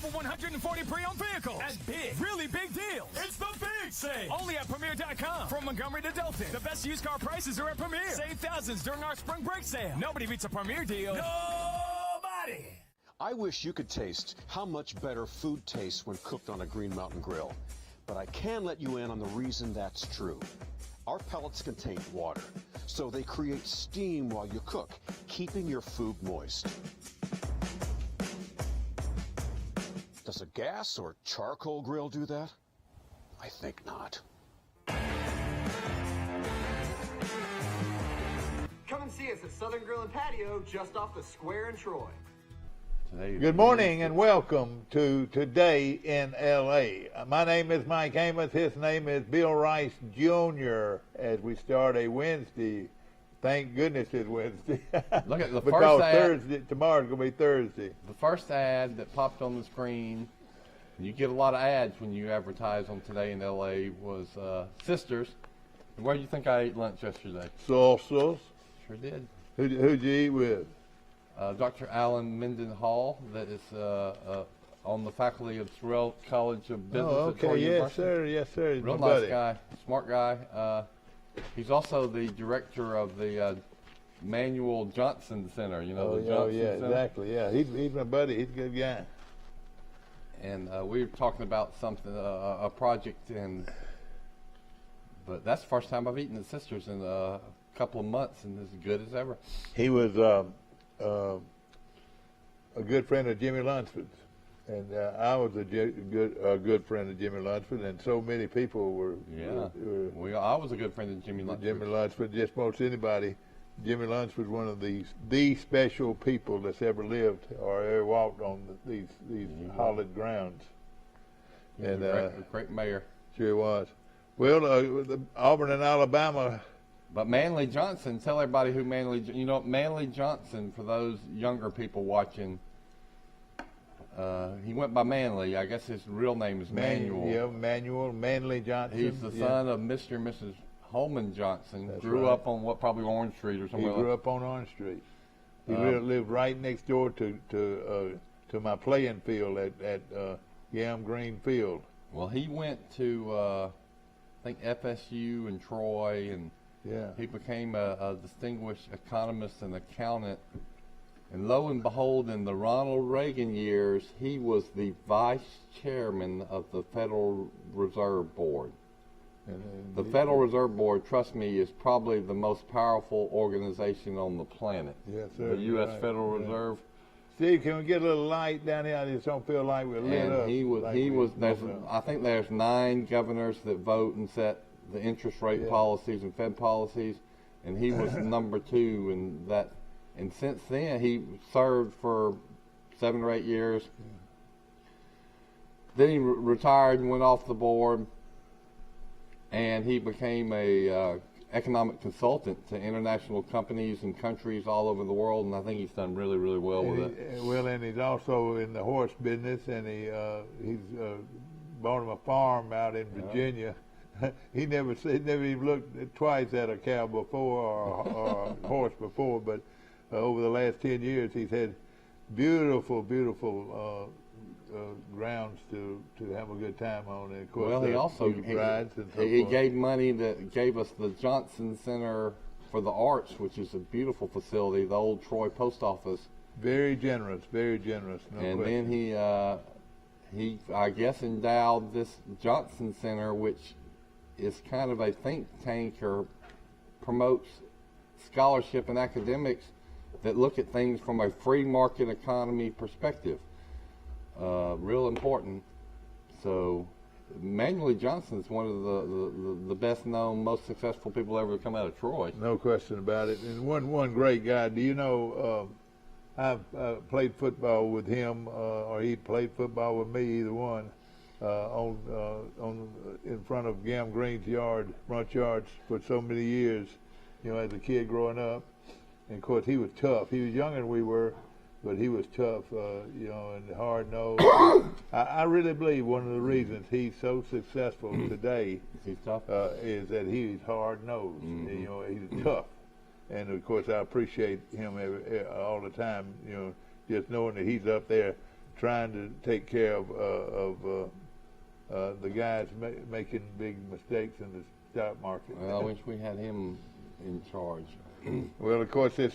over 140 pre-owned vehicles. And big, really big deals. It's the big sale. Only at Premier.com. From Montgomery to Delton, the best used car prices are at Premier. Save thousands during our spring break sale. Nobody beats a Premier deal. Nobody. I wish you could taste how much better food tastes when cooked on a Green Mountain grill. But I can let you in on the reason that's true. Our pellets contain water, so they create steam while you cook, keeping your food moist. Does a gas or charcoal grill do that? I think not. Come and see us at Southern Grill and Patio just off the square in Troy. Good morning and welcome to Today in L.A. My name is Mike Amos. His name is Bill Rice Jr. as we start a Wednesday. Thank goodness it's Wednesday. Look at the because first ad. Thursday, tomorrow's going to be Thursday. The first ad that popped on the screen, and you get a lot of ads when you advertise on Today in L.A., was Sisters. And where do you think I ate lunch yesterday? Salsas. Sure did. Who'd you eat with? Dr. Alan Mendenhall, that is on the faculty of Terrell College of Business at Troy University. Yes, sir. Real nice guy, smart guy. He's also the director of the Manuel Johnson Center. You know, the Johnson Center? Exactly. Yeah, he's my buddy. He's a good guy. And we were talking about something, a project, but that's the first time I've eaten at Sisters in a couple of months, and as good as ever. He was a good friend of Jimmy Lunsford's, and I was a good friend of Jimmy Lunsford, and so many people were. Yeah, I was a good friend of Jimmy Lunsford. Jimmy Lunsford, just most anybody. Jimmy Lunsford, one of the special people that's ever lived or ever walked on these hallowed grounds. And a great mayor. Sure was. Well, Auburn and Alabama. But Manley Johnson, tell everybody who Manley Johnson, for those younger people watching, he went by Manley. I guess his real name is Manuel. Yeah, Manley Johnson. He's the son of Mr. and Mrs. Holman Johnson. That's grew right. up on probably Orange Street or somewhere. He grew up on Orange Street. He lived right next door to my playing field at Yam Green Field. Well, he went to I think FSU and Troy, and he became a distinguished economist and accountant. And lo and behold, in the Ronald Reagan years, he was the vice chairman of the Federal Reserve Board. The Federal Reserve Board, trust me, is probably the most powerful organization on the planet. Yes, sir. The U.S. Federal Reserve. Steve, can we get a little light down here? I just don't feel like we're lit up. I think there's 9 governors that vote and set the interest rate policies and Fed policies, and he was number 2 in that. And since then, he served for 7 or 8 years. Then he retired and went off the board, and he became a economic consultant to international companies and countries all over the world, and I think he's done really, really well with it. Well, and he's also in the horse business, and he's bought him a farm out in Virginia. He never even looked twice at a cow before or a horse before, but over the last 10 years, he's had beautiful grounds to have a good time on. And of course, well, he also gave money that gave us the Johnson Center for the Arts, which is a beautiful facility, the old Troy Post Office. Very generous. No and question. Then he I guess endowed this Johnson Center, which is kind of a think tank or promotes scholarship and academics that look at things from a free market economy perspective. Real important. So Manuel Johnson is one of the best known, most successful people ever to come out of Troy. No question about it. And one great guy. Do you know, I've played football with him, or he played football with me, either one, in front of Gam Green's front yards for so many years, as a kid growing up. And of course, he was tough. He was younger than we were, but he was tough, and hard-nosed. I really believe one of the reasons he's so successful today he's tough. Is that he's hard-nosed. Mm-hmm. He's tough. And, of course, I appreciate him all the time, just knowing that he's up there trying to take care of the guys making big mistakes in the stock market. Well, I wish we had him in charge. Well, of course, we're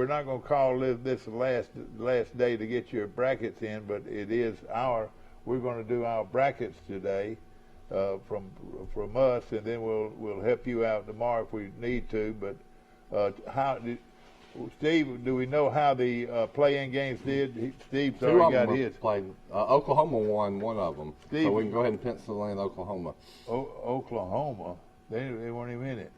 not going to call this the last day to get your brackets in, but it is we're going to do our brackets today from us, and then we'll help you out tomorrow if we need to. But Steve, do we know how the play-in games did? Steve's already got his. Played. Oklahoma won one of them, Steve, so we can go ahead and pencil in Oklahoma. Oklahoma? They weren't even in it.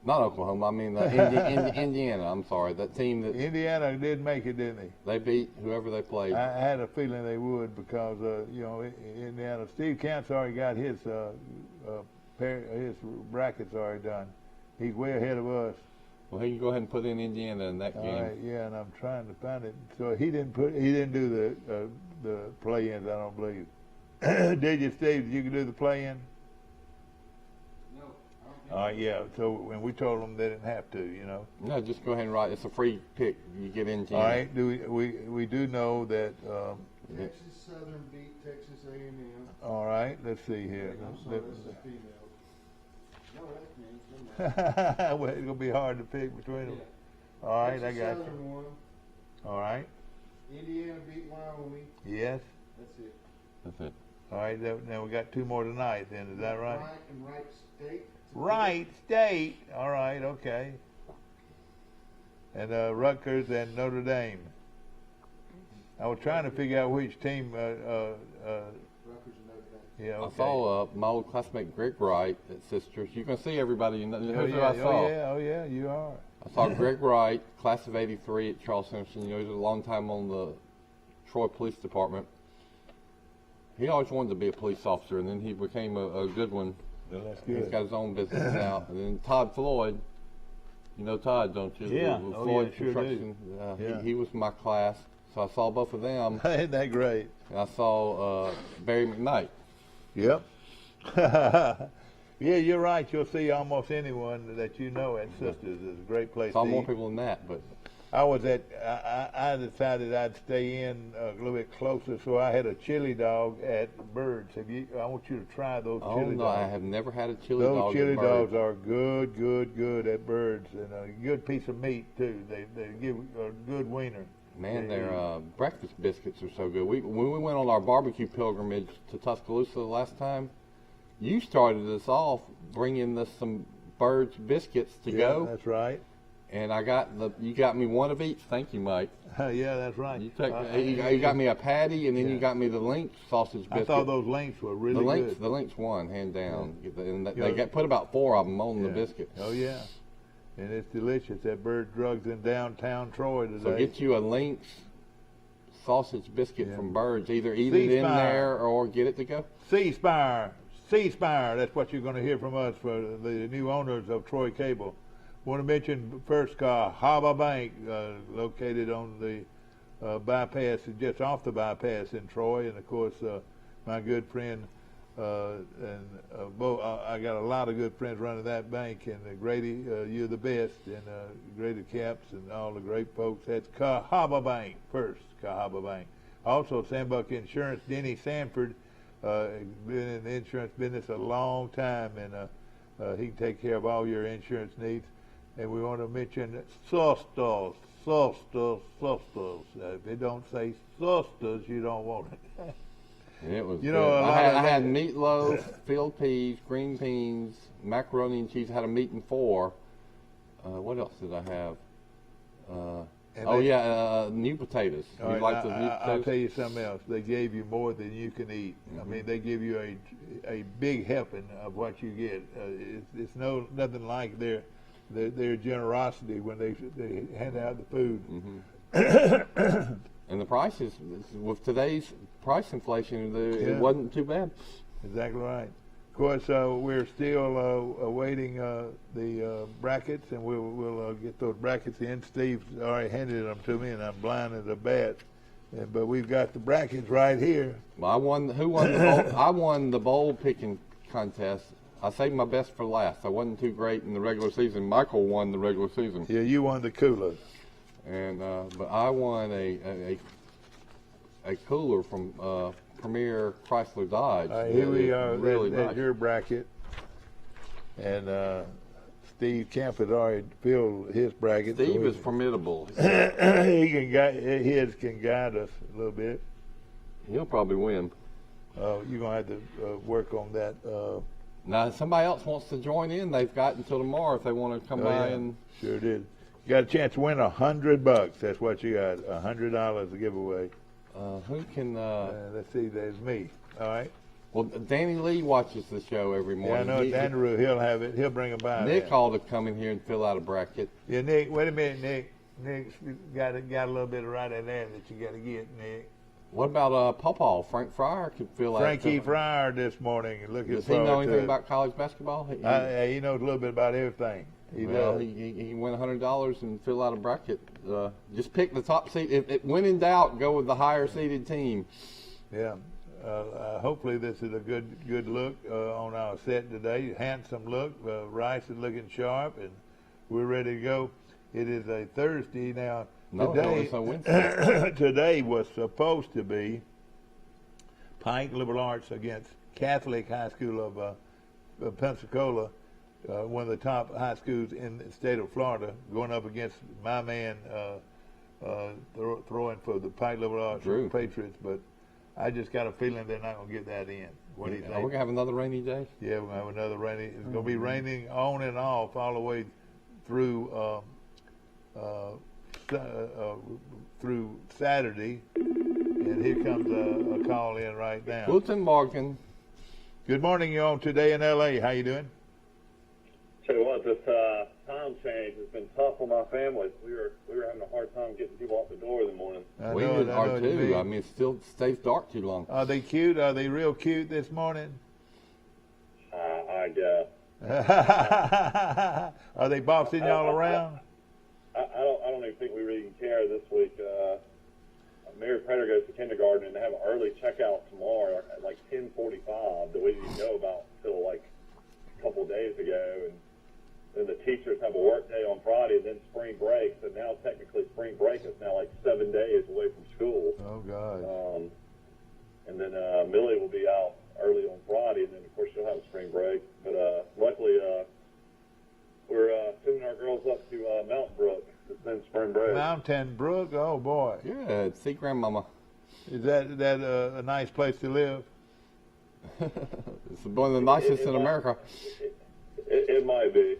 Not Oklahoma. I mean Indiana. I'm sorry, that team that Indiana did make it, didn't they? they beat whoever they played. I had a feeling they would because Indiana. Steve Kent's already got his brackets already done. He's way ahead of us. Well, he can go ahead and put in Indiana in that game. All right, yeah, and I'm trying to find it. So he didn't do the play-ins, I don't believe. Did you, Steve? Did you do the play-in? No. Yeah. So when we told them they didn't have to, No, just go ahead and write. It's a free pick. You get Indiana. All right. We do know that. Texas Southern beat Texas A&M. All right. Let's see here. I'm sorry, that's the female. No, that's me. Well, it's gonna be hard to pick between them. Yeah. All right, Texas I got Southern you. won. All right. Indiana beat Wyoming. Yes. That's it. That's it. All right. Now we got two more tonight. Then is that right? Wright and Wright State. Wright State. All right. Okay. And Rutgers and Notre Dame. I was trying to figure out which team. Rutgers and Notre Dame. Yeah. Okay. I saw my old classmate Greg Wright at Sisters. You can see everybody. Who's who I saw. Oh yeah. You are. I saw Greg Wright, class of '83 at Charles Simpson. He was a long time on the Troy Police Department. He always wanted to be a police officer, and then he became a good one. Well, that's good. He's got his own business now. And then Todd Floyd, you know Todd, don't you? Yeah. With Oh, Floyd yeah, sure Construction. Yeah. He was my class, so I saw both of them. Ain't that great? And I saw Barry McKnight. Yep. Yeah, you're right. You'll see almost anyone that you know at Sisters. It's a great place Saw to more eat. people than that, but I decided I'd stay in a little bit closer, so I had a chili dog at Birds. I want you to try those chili dogs. I have never had a chili Those dog. chili at dogs Birds. are good at Birds, and a good piece of meat too. They give a good wiener. Man, their breakfast biscuits are so good. When we went on our barbecue pilgrimage to Tuscaloosa last time, you started us off bringing us some Birds biscuits to go. That's right. And you got me one of each. Thank you, Mike. Yeah, that's right. You got me a patty, and then you got me the Lynx sausage biscuit. I thought those Lynx were really good. The Lynx won, hand down. Yeah. And they put about 4 of them on the biscuit. Oh yeah, and it's delicious. That Bird Drugs in downtown Troy today. So get you a Lynx sausage biscuit from Birds. Either eat it in C-Spire. there or get it to go. C-Spire. That's what you're going to hear from us for the new owners of Troy Cable. Want to mention first Cahaba Bank, located on the bypass, just off the bypass in Troy, and of course my good friend I got a lot of good friends running that bank, and Grady, you're the best, and Grady Caps and all the great folks. That's Cahaba Bank first, Cahaba Bank. Also Sandbuck Insurance, Denny Sanford, been in the insurance business a long time, and he can take care of all your insurance needs. And we want to mention Sostos. If they don't say Sostos, you don't want it. And it was You good. know, I had meatloaf, filled peas, green beans, macaroni and cheese. I had a meat and 4. What else did I have? New potatoes. All right, like those new potatoes? I'll tell you something else. They gave you more than you can eat. I mean, they give you a big helping of what you get. It's nothing like their generosity when they hand out the food. And the prices, with today's price inflation, it wasn't too bad. Exactly right. Of course, we're still awaiting the brackets, and we'll get those brackets in. Steve's already handed them to me, and I'm blind as a bat. But we've got the brackets right here. Well, I won the bowl, I won the bowl picking contest. I saved my best for last. I wasn't too great in the regular season. Michael won the regular season. Yeah, you won the cooler. And but I won a a cooler from Premier Chrysler Dodge. Here we are. Really That's nice. your bracket. And Steve Kemp has already filled his bracket. Steve so is formidable. his can guide us a little bit. He'll probably win. You're going to have to work on that. Now, if somebody else wants to join in, they've got until tomorrow if they want to come by and. Sure did. You got a chance to win $100. That's what you got. $100 to give away. Who can? Let's see. There's me. All right. Well, Danny Lee watches the show every Yeah, I morning. know Andrew. He'll have it. He'll bring it by. Nick ought to come in here and fill out a bracket. Yeah, Nick. Wait a minute, Nick. Nick's got a little bit of right in there that you got to get, Nick. What about Pawpaw? Frank Fryer could fill out. Frankie Fryer this morning. Looking Does he know forward anything to about college basketball? he knows a little bit about everything. He can win $100 and fill out a bracket. Just pick the top seed. When in doubt, go with the higher seeded team. Yeah. Hopefully this is a good look on our set today. Handsome look. Rice is looking sharp, and we're ready to go. It is a Thursday now. No, today, it's a Wednesday. Today was supposed to be Pike Liberal Arts against Catholic High School of Pensacola, one of the top high schools in the state of Florida, going up against my man throwing for the Pike Liberal Arts Drew. Patriots. But I just got a feeling they're not going to get that in. What do you think? We're going to have another rainy day? Yeah, we're going to have another rainy. It's going to be raining on and off all the way through through Saturday. And here comes a call in right now. Guten Morgen. Good morning, you're on Today in L.A. How you doing? Tell you what, this time change has been tough on my family. We were having a hard time getting people out the door in the morning. We are too. I mean, it still stays dark too long. Are they cute? Are they real cute this morning? I guess. Are they bossing y'all around? I don't even think we really care this week. Mary Prater goes to kindergarten and they have an early checkout tomorrow at like 10:45 that we didn't know about until like a couple of days ago. And then the teachers have a work day on Friday and then spring break. So now technically spring break is now like 7 days away from school. Oh, God. And then Millie will be out early on Friday, and then of course she'll have a spring break. But luckily, we're sending our girls up to Mountain Brook to spend spring break. Mountain Brook? Oh, boy. Good. See grandmama. Is that a nice place to live? It's one of the nicest in America. It might be.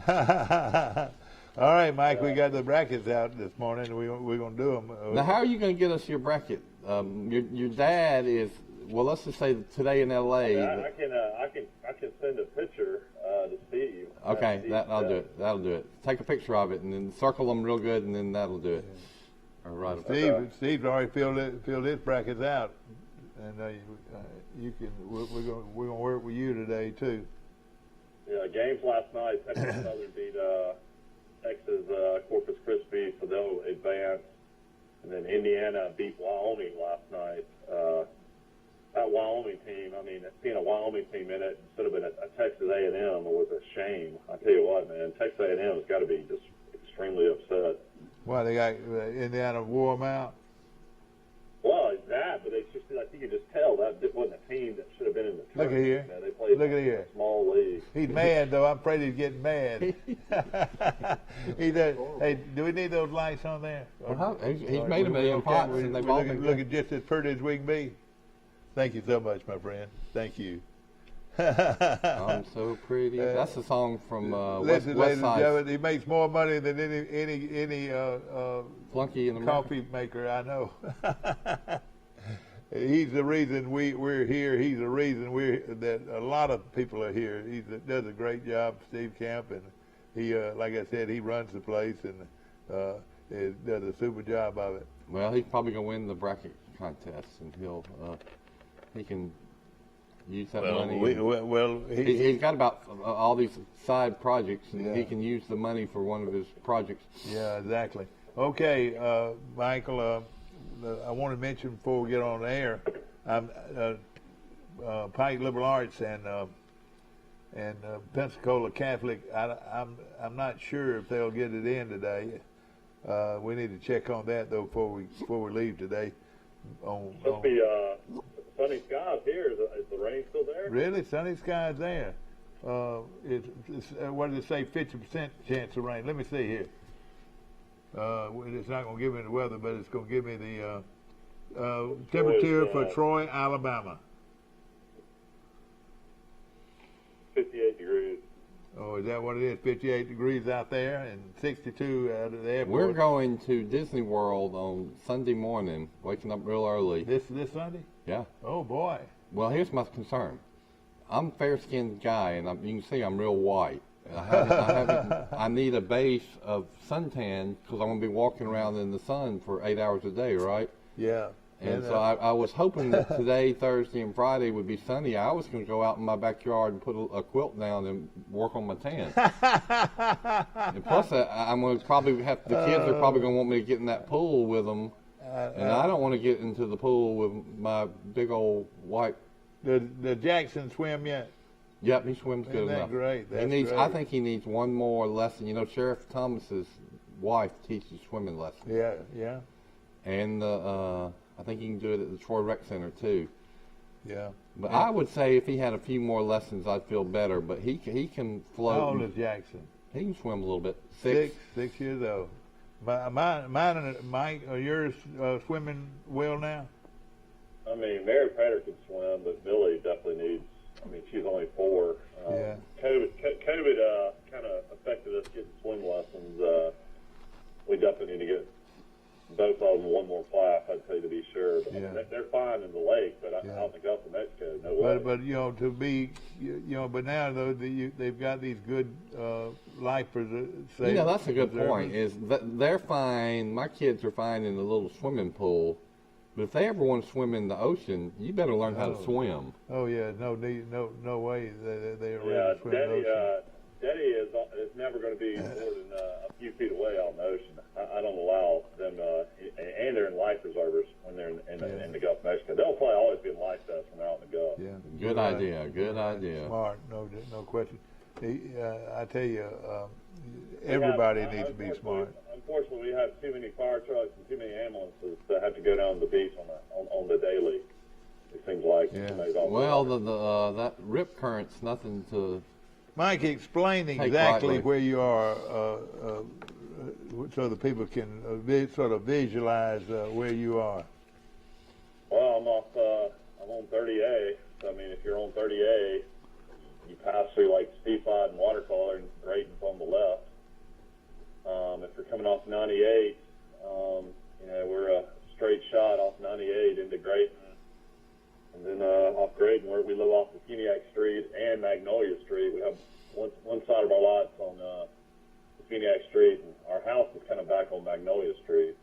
All right, Mike, we got the brackets out this morning. We're going to do them. Now, how are you going to get us your bracket? Your dad is, well, let's just say Today in L.A. I can send a picture to Steve. Okay, that'll do it. That'll do it. Take a picture of it and then circle them real good, and then that'll do it. All right. Steve's already filled his brackets out, and you can. We're going to work with you today too. Yeah, games last night. Texas Southern beat Texas Corpus Christi, so they'll advance. And then Indiana beat Wyoming last night. That Wyoming team, I mean, seeing a Wyoming team in it instead of a Texas A&M was a shame. I tell you what, man, Texas A&M has got to be just extremely upset. Why, they got Indiana wore them out? Well, it's that, but it's just like you can just tell that wasn't a team that should have been in the Look tournament. at here. Man, they played Look at in here. a small league. He's mad, though. I'm afraid he's getting mad. He does. Hey, do we need those lights on there? He's made a million pots, and they've all been looking just as pretty as we can be. Thank you so much, my friend. Thank you. I'm so pretty. That's a song from West Ladies and Side. gentlemen, he makes more money than any Flunky in America. coffee maker I know. He's the reason we're here. He's the reason that a lot of people are here. He does a great job, Steve Camp, and he, like I said, he runs the place and does a super job of it. Well, he's probably going to win the bracket contest, and he can use that money. He's got about all these side projects, and he can use the money for one of his projects. Yeah, exactly. Okay, Michael, I want to mention before we get on the air, Pike Liberal Arts and Pensacola Catholic. I'm not sure if they'll get it in today. We need to check on that though before we leave today. Supposed to be sunny skies here. Is the rain still there? Really? Sunny skies there. What did it say? 50% chance of rain. Let me see here. It's not going to give me the weather, but it's going to give me the temperature for Troy, Alabama. 58 degrees. Oh, is that what it is? 58 degrees out there and 62 out of the airport. We're going to Disney World on Sunday morning, waking up real early. This Sunday? Yeah. Oh, boy. Well, here's my concern. I'm a fair-skinned guy, and you can see I'm real white. I need a base of suntan because I'm going to be walking around in the sun for 8 hours a day, right? Yeah. And so I was hoping that today, Thursday, and Friday would be sunny. I was going to go out in my backyard and put a quilt down and work on my tan. And plus, I'm going to probably have the kids are probably going to want me to get in that pool with them, and I don't want to get into the pool with my big old white. Did Jackson swim yet? Yep, he swims good Isn't that enough. great? That's great. great. I think he needs one more lesson. You know, Sheriff Thomas's wife teaches swimming lessons. Yeah, yeah. And I think he can do it at the Troy Rec Center too. Yeah. But I would say if he had a few more lessons, I'd feel better. But he can float. How old is Jackson? He can swim a little bit. 6 years old. Mine and Mike, are yours swimming well now? I mean, Mary Prater can swim, but Billy definitely needs. I mean, she's only 4. Yeah. COVID kind of affected us getting swim lessons. We definitely need to get both of them one more class, I'd say, to be sure. But, Yeah. they're fine in the lake, but out in the Gulf of Mexico, no way. But you know, to be, but now though they've got these good lifers. You know, that's a good point. Is that they're fine. My kids are fine in the little swimming pool. But if they ever want to swim in the ocean, you better learn how to swim. Oh yeah, no way they are ready Yeah, to swim in the ocean. Daddy is never going to be more than a few feet away out in the ocean. I don't allow them, and they're in life reserves when they're in the Gulf of Mexico. They'll probably always be in life vests when they're out in the Gulf. Yeah, Good idea. Good idea. Smart, no question. I tell you, everybody needs to be smart. Unfortunately, we have too many fire trucks and too many ambulances that have to go down to the beach on the daily. It seems like. Yeah. Well, that rip current's nothing to. Mike, explain Take exactly lightly. where you are, so the people can sort of visualize where you are. Well, I'm on 30A. So I mean, if you're on 30A, you pass through like Seaside and Watercolor, and Graydon's on the left. If you're coming off 98, we're a straight shot off 98 into Graydon. And then off Graydon, where we live off of Funiac Street and Magnolia Street, we have one side of our lots on Funiac Street, and our house is kind of back on Magnolia Street.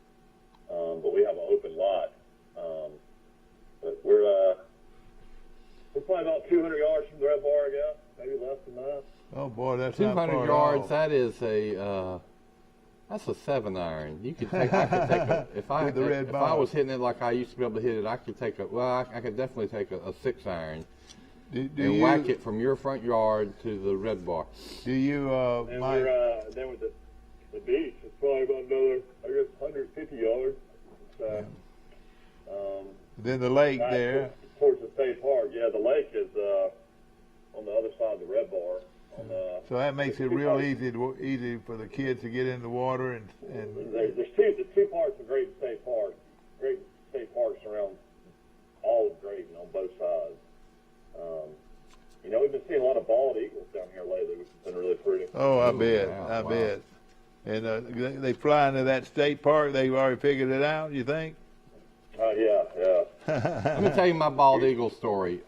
But we have an open lot. But we're probably about 200 yards from the red bar, I guess, maybe less than that. Oh boy, that's not 200 far at yards. all. That is that's a 7-iron. I could take a if I With the red if I ball. was hitting it like I used to be able to hit it, I could take I could definitely take a 6-iron Do and you, whack it from your front yard to the red bar. Do you, And Mike? we're then with the beach, it's probably about another, I guess, 150 yards. So, Then the lake back there. towards the state park. Yeah, the lake is on the other side of the red bar. So that makes it real easy for the kids to get in the water and There's two parts of Graydon State Park. Graydon State Park surrounds all of Graydon on both sides. We've been seeing a lot of bald eagles down here lately, which has been really pretty. oh, I Ooh, bet, wow, I wow. bet. And they fly into that state park. They've already figured it out. You think? Yeah. Let me tell you my bald eagle story.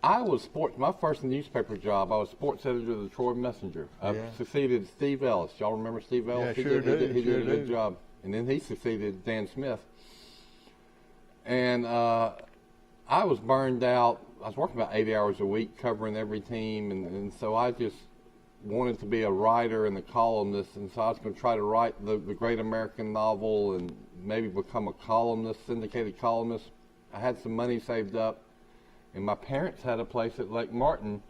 I was my first newspaper job. I was sports editor of the Troy Messenger. I Yeah. succeeded Steve Ellis. Y'all remember Steve Ellis? Yeah, sure do, He sure did a good do. job. And then he succeeded Dan Smith. And I was burned out. I was working about 80 hours a week covering every team. And so I just wanted to be a writer and a columnist. And so I was going to try to write the great American novel and maybe become a columnist, syndicated columnist. I had some money saved up. And my parents had a place at Lake Martin,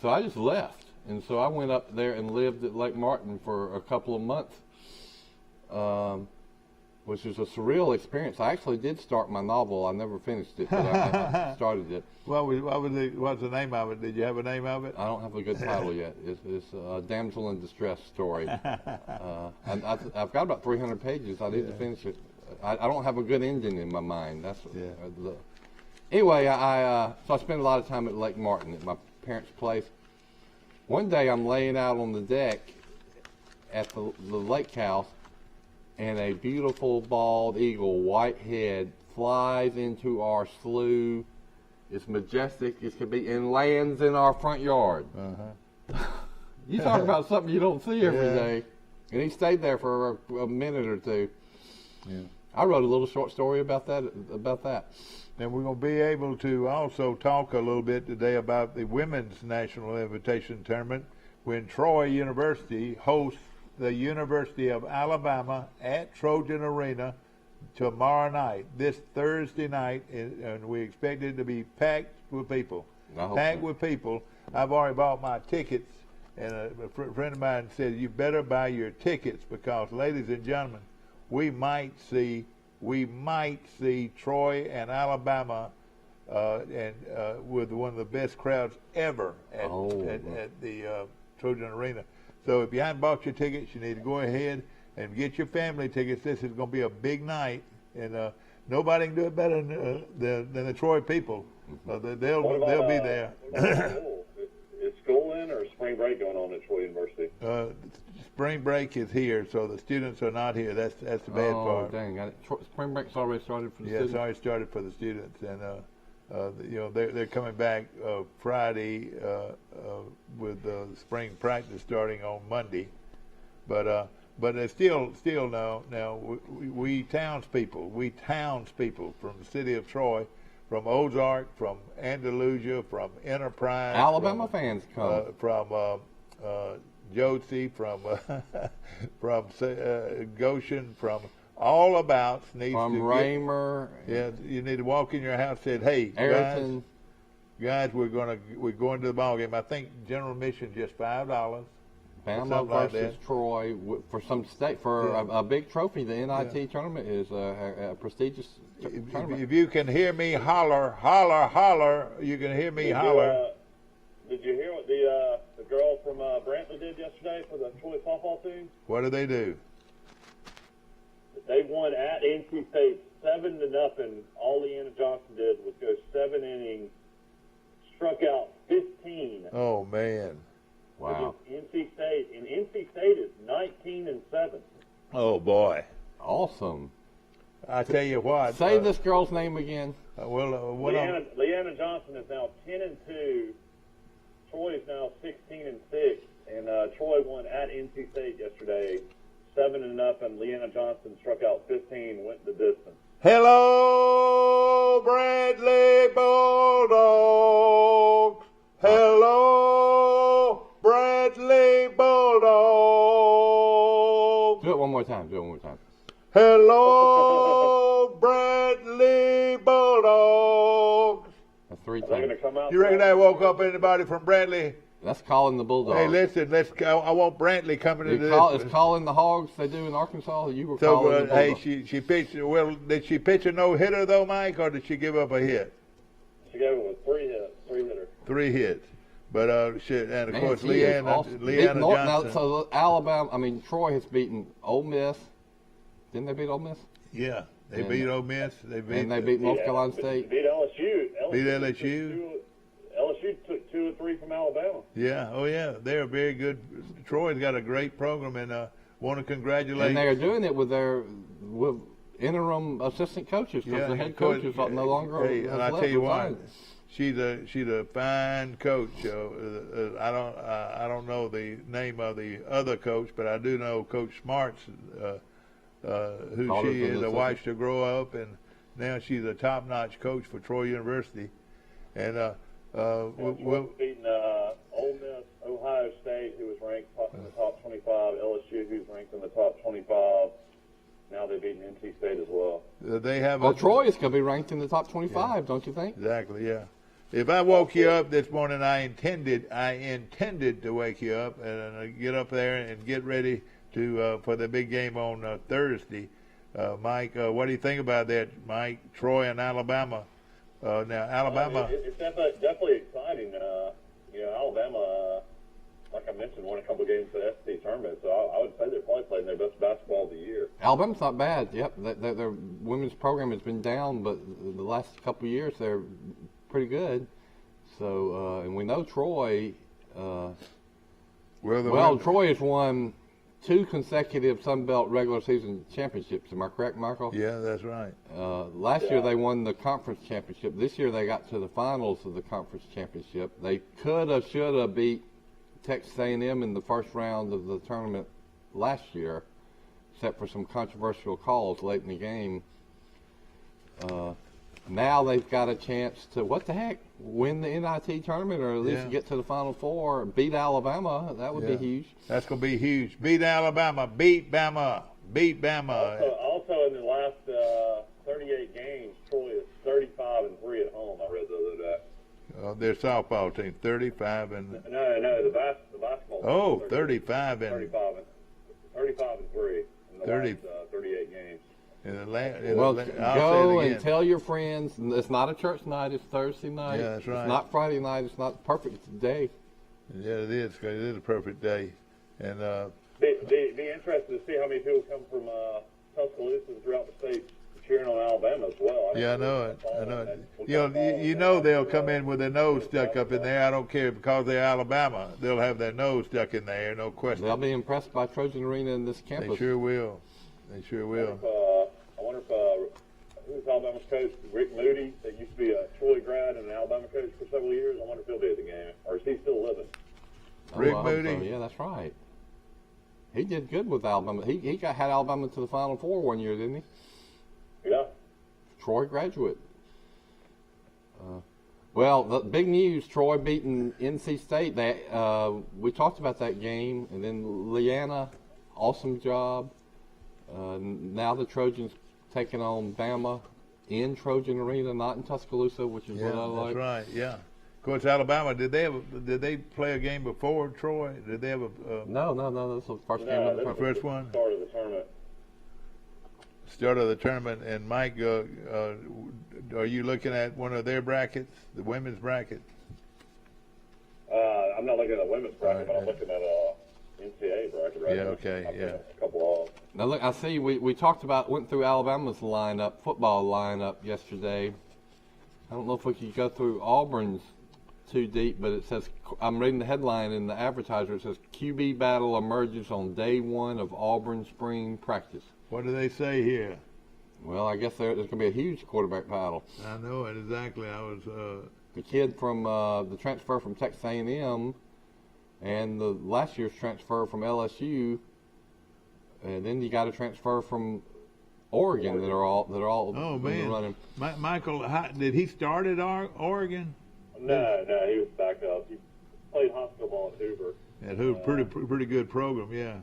so I just left. And so I went up there and lived at Lake Martin for a couple of months. which was a surreal experience. I actually did start my novel. I never finished it, but I started it. What's the name of it? Did you have a name of it? I don't have a good title yet. It's a damsel in distress story. And I've got about 300 pages. I need to finish it. I don't have a good ending in my mind. Anyway, so I spent a lot of time at Lake Martin at my parents' place. One day I'm laying out on the deck at the lake house, and a beautiful bald eagle, white head, flies into our slough. It's majestic as can be, and lands in our front yard. You talk about something you don't see every day. And he stayed there for a minute or two. Yeah. I wrote a little short story about that. And we're going to be able to also talk a little bit today about the Women's National Invitation Tournament when Troy University hosts the University of Alabama at Trojan Arena tomorrow night, this Thursday night, and we expect it to be packed with people. With people. I've already bought my tickets, and a friend of mine said, you better buy your tickets because, ladies and gentlemen, we might see Troy and Alabama with one of the best crowds ever at the Trojan Arena. So if you haven't bought your tickets, you need to go ahead and get your family tickets. This is going to be a big night, and nobody can do it better than the Troy people. They'll be there. Is school in or spring break going on at Troy University? Spring break is here, so the students are not here. That's the bad part. Oh, dang. Spring break's already started for the students? Yeah, it's already started for the students, and they're coming back Friday with spring practice starting on Monday, but it's still now we townspeople from the city of Troy, from Ozark, from Andalusia, from Enterprise, Alabama fans come from Josie, from Goshen, from all about from Raymer. You need to walk in your house and say, hey, guys, we're going to the ball game. I think general admission just $5. Bama versus Troy for a big trophy. The NIT tournament is a prestigious tournament. If you can hear me holler, holler, holler, you can hear me holler. Did you hear what the girl from Brantley did yesterday for the Troy softball team? What did they do? They won at NC State 7-0. All Leanna Johnson did was go 7 innings, struck out 15. Oh man! Wow. NC State, and NC State is 19-7. Oh boy! Awesome. I tell you what. Say this girl's name again. Leanna Johnson is now 10-2. Troy is now 16-6, and Troy won at NC State yesterday, 7-0. Leanna Johnson struck out 15, went the distance. Hello, Bradley Bulldogs. Hello, Bradley Bulldogs. Do it one more time. Hello, Bradley Bulldogs. That's 3 times. You reckon I woke up anybody from Bradley? That's calling the Bulldogs. Hey, listen, I want Brantley coming to this. It's calling the Hogs they do in Arkansas. You were calling the Bulldogs. Hey, she pitched. Well, did she pitch a no-hitter, though, Mike, or did she give up a hit? She gave it with 3 hits, 3-hitter. 3 hits. But, and of course, Leanna awesome. Johnson. Now, so Troy has beaten Ole Miss. Didn't they beat Ole Miss? Yeah, they beat Ole Miss. They beat North Carolina State. Beat LSU. Beat LSU. LSU took 2 or 3 from Alabama. Yeah, they're very good. Troy's got a great program, and want to congratulate. And they are doing it with interim assistant coaches because the head coach is no longer. Hey, and I tell you what, she's a fine coach. I don't know the name of the other coach, but I do know Coach Smart's who she is. I watched her grow up, and now she's a top-notch coach for Troy University, and. We've beaten Ole Miss, Ohio State, who was ranked in the top 25, LSU, who's ranked in the top 25. Now they've beaten NC State as well. Troy is going to be ranked in the top 25, don't you think? Exactly, yeah. If I woke you up this morning, I intended to wake you up and get up there and get ready for the big game on Thursday. Mike, what do you think about that, Mike? Troy and Alabama. Now, Alabama. It's definitely exciting. Alabama, like I mentioned, won a couple of games for the SEC tournament, so I would say they're probably playing their best basketball of the year. Alabama's not bad. Yep, their women's program has been down, but the last couple of years they're pretty good. So, and we know Troy. Troy has won 2 consecutive Sun Belt regular season championships. Am I correct, Michael? Yeah, that's right. Last year they won the conference championship. This year they got to the finals of the conference championship. They should have beat Texas A&M in the first round of the tournament last year, except for some controversial calls late in the game. Now they've got a chance to, win the NIT tournament, or at least get to the Final Four, beat Alabama. That would be huge. That's going to be huge. Beat Alabama. Beat Bama. Beat Bama. Also in the last 38 games, Troy is 35-3 at home. I read the other day. Their softball team, 35 and. No, the basketball. Oh, 35 and. 35-3 in the last 38 games. Go and tell your friends. It's not a church night. It's Thursday night. Yeah, that's right. It's not Friday night. It's not the perfect day. Yeah, it is. It is a perfect day. And be interested to see how many people come from Tuscaloosa and throughout the state cheering on Alabama as well. I know it. You know they'll come in with their nose stuck up in there. I don't care because they're Alabama. They'll have their nose stuck in there, no question. They'll be impressed by Trojan Arena in this campus. They sure will. I wonder if who's Alabama's coach, Rick Moody, that used to be a Troy grad and an Alabama coach for several years. I wonder if he'll be at the game, or is he still living? Rick Moody? So. Yeah, that's right. He did good with Alabama. He had Alabama to the Final Four one year, didn't he? Yeah. Troy graduate. The big news, Troy beating NC State. We talked about that game, and then Leanna, awesome job. Now the Trojans taking on Bama in Trojan Arena, not in Tuscaloosa, which is what I like. That's right. Yeah. Of course, Alabama. Did they play a game before Troy? Did they have a? No. That's the first game of the tournament. First one. Start of the tournament. Start of the tournament. And Mike, are you looking at one of their brackets, the women's bracket? I'm not looking at the women's bracket, but I'm looking at NCAA bracket right now. Okay. A couple of. Now look, I see went through Alabama's football lineup yesterday. I don't know if we could go through Auburn's too deep, but it says, I'm reading the headline in the advertiser, it says QB battle emerges on day 1 of Auburn spring practice. What do they say here? Well, I guess there's going to be a huge quarterback battle. I know it exactly. I was the kid from the transfer from Texas A&M and the last year's transfer from LSU, and then you got a transfer from Oregon that are all oh man running. Michael, did he start at Oregon? No, he was back up. He played high school ball at Hoover. At Hoover, pretty good program, yeah.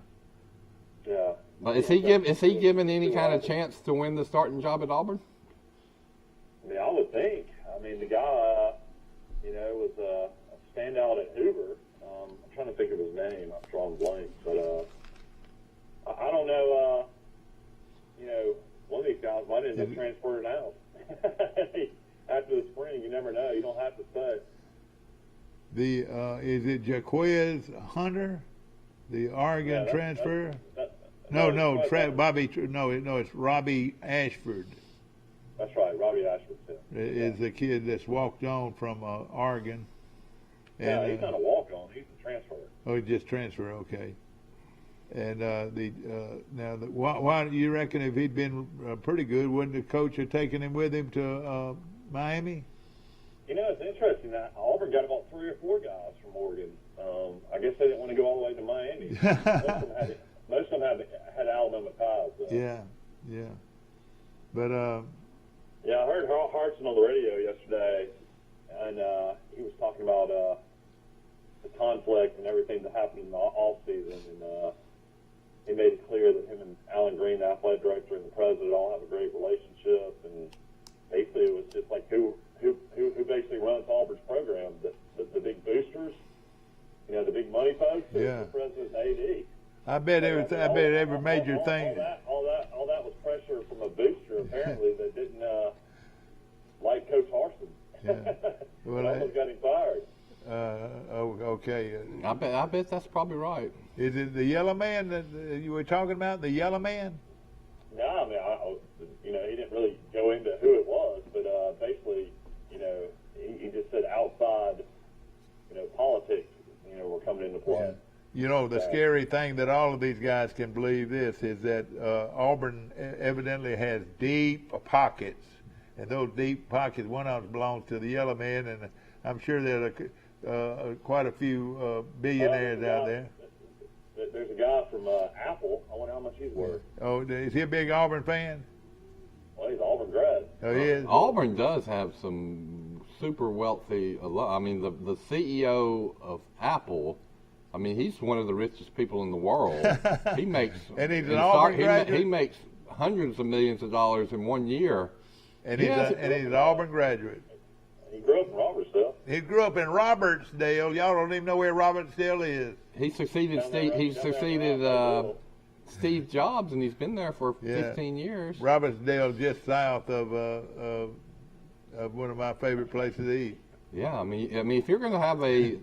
Yeah. But is he given any kind of chance to win the starting job at Auburn? I would think. The guy, was a standout at Hoover. I'm trying to think of his name. I'm drawing blank, but I don't know. One of these guys might end up transferring out after the spring. You never know. You don't have to say. Is it Jaquiz Hunter, the Oregon transfer? It's Robbie Ashford. That's right, Robbie Ashford. Is the kid that's walked on from Oregon. And, he's not a walk-on. He's a transfer. Oh, he just transfer, okay. And why do you reckon if he'd been pretty good, wouldn't the coach have taken him with him to Miami? It's interesting that Auburn got about 3 or 4 guys from Oregon. I guess they didn't want to go all the way to Miami. Most of them had Alabama ties. So. Yeah. But I heard Hartson on the radio yesterday, and he was talking about the conflict and everything that happened in the off season, and he made it clear that him and Alan Green, the athletic director, and the president all have a great relationship, and basically it was just like who basically runs Auburn's program, the big boosters, the big money folks, the president and AD. I bet every major thing. All that was pressure Well, almost got him fired. Okay. I bet that's probably right. Is it the yellow man that you were talking about? The yellow man? No, I mean, he didn't really go into who it was, but basically, he just said outside, politics, were coming into play. Yeah. The scary thing that all of these guys can believe this is that Auburn evidently has deep pockets, and those deep pockets, one of them belongs to the yellow man, and I'm sure there are quite a few billionaires out there. There's a guy from Apple. I wonder how much he's worth. Oh, is he a big Auburn fan? Well, he's Auburn grad. Oh, he is? Auburn does have some super wealthy. I mean, the CEO of Apple. I mean, he's one of the richest people in the world. He makes and he's an Auburn graduate. He makes hundreds of millions of dollars in 1 year. And he's an Auburn graduate. He grew up in Robertsdale. He grew up in Robertsdale. Y'all don't even know where Robertsdale is. He succeeded Steve Jobs, and he's been there for 15 years. Robertsdale, just south of one of my favorite places to eat. Yeah, I mean, if you're going to have a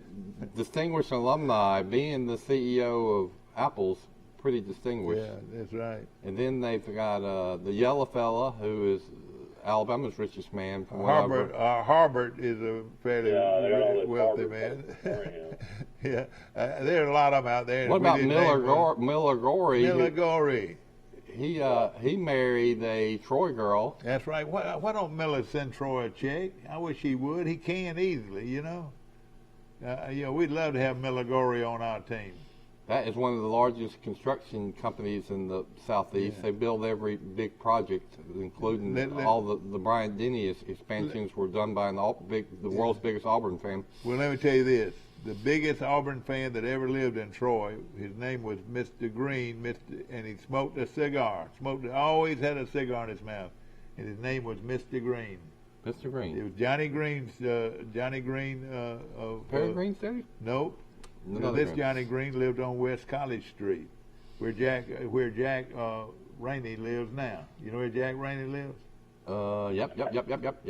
distinguished alumni, being the CEO of Apple's pretty distinguished. Yeah, that's right. And then they've got the yellow fella, who is Alabama's richest man. From Harvard is a fairly wealthy man. Yeah, there are a lot of them out there. What about Miller Gorey? Miller Gorey. He married a Troy girl. That's right. Why don't Miller send Troy a check? I wish he would. He can easily, we'd love to have Miller Gorey on our team. That is one of the largest construction companies in the Southeast. Yeah. They build every big project, including all the Bryant-Denny expansions were done by the world's biggest Auburn fan. Well, let me tell you this. The biggest Auburn fan that ever lived in Troy, his name was Mr. Green, and he smoked a cigar. Always had a cigar in his mouth, and his name was Mr. Green. Mr. Green. It was Johnny Green. Perry Green's daddy? No. This Johnny Green lived on West College Street, where Jack Rainey lives now. You know where Jack Rainey lives? Yep. All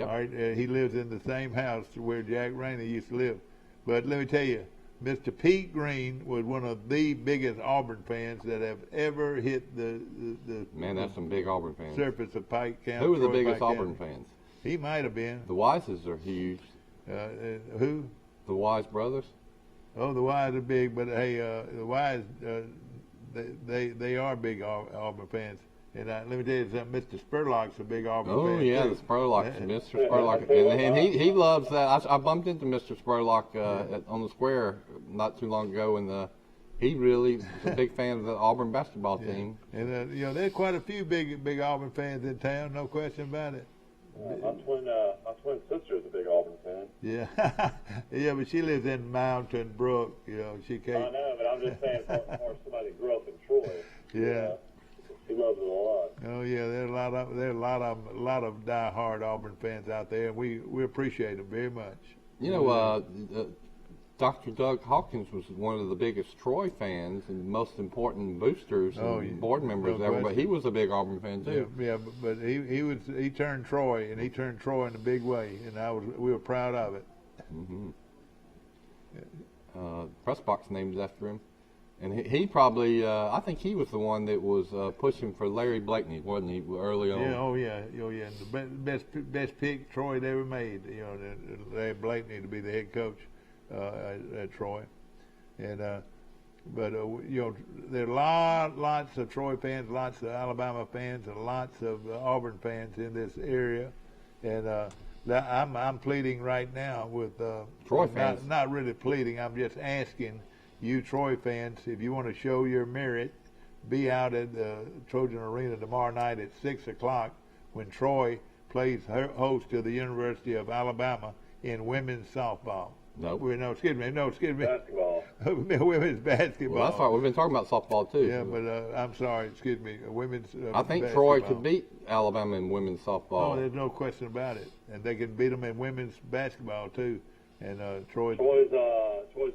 right, he lives in the same house where Jack Rainey used to live. But let me tell you, Mr. Pete Green was one of the biggest Auburn fans that have ever hit the man. That's some big Auburn fans. Surface of Pike County. Who were the biggest Auburn fans? He might have been. The Wises are huge. Who? The Wise brothers. Oh, the Wise are big, but hey, the Wise, they are big Auburn fans. And let me tell you something, Mr. Spurlock's a big Auburn fan. Oh, yeah, too. the Spurlock, Mr. Spurlock. And he loves that. I bumped into Mr. Spurlock on the square not too long ago, and he really is a big fan of the Auburn basketball team. And, there's quite a few big Auburn fans in town, no question about it. My twin sister is a big Auburn fan. Yeah, yeah, but she lives in Mountain Brook. She can't. I know, but I'm just saying, for somebody that grew up in Troy. Yeah. He loves it a lot. Oh yeah, there's a lot of die-hard Auburn fans out there, and we appreciate them very much. Dr. Doug Hawkins was one of the biggest Troy fans and most important boosters and board members ever, but he was a big Auburn fan too. Yeah, but he turned Troy, and he turned Troy in a big way, and we were proud of it. Mm-hmm. Press box named after him. And he probably, I think he was the one that was pushing for Larry Blakeney, wasn't he, early on? Yeah, And the best pick Troy had ever made, Larry Blakeney to be the head coach at Troy. And there are lots of Troy fans, lots of Alabama fans, and lots of Auburn fans in this area. And I'm pleading right now with Troy fans. Not really pleading. I'm just asking you Troy fans, if you want to show your merit, be out at the Trojan Arena tomorrow night at 6 o'clock when Troy plays host to the University of Alabama in women's softball. Excuse me. Basketball. Women's basketball. Well, that's right. We've been talking about softball too. Yeah, but I'm sorry. Excuse me. Women's. I think basketball. Troy could beat Alabama in women's softball. Oh, there's no question about it. And they can beat them in women's basketball too. And Troy's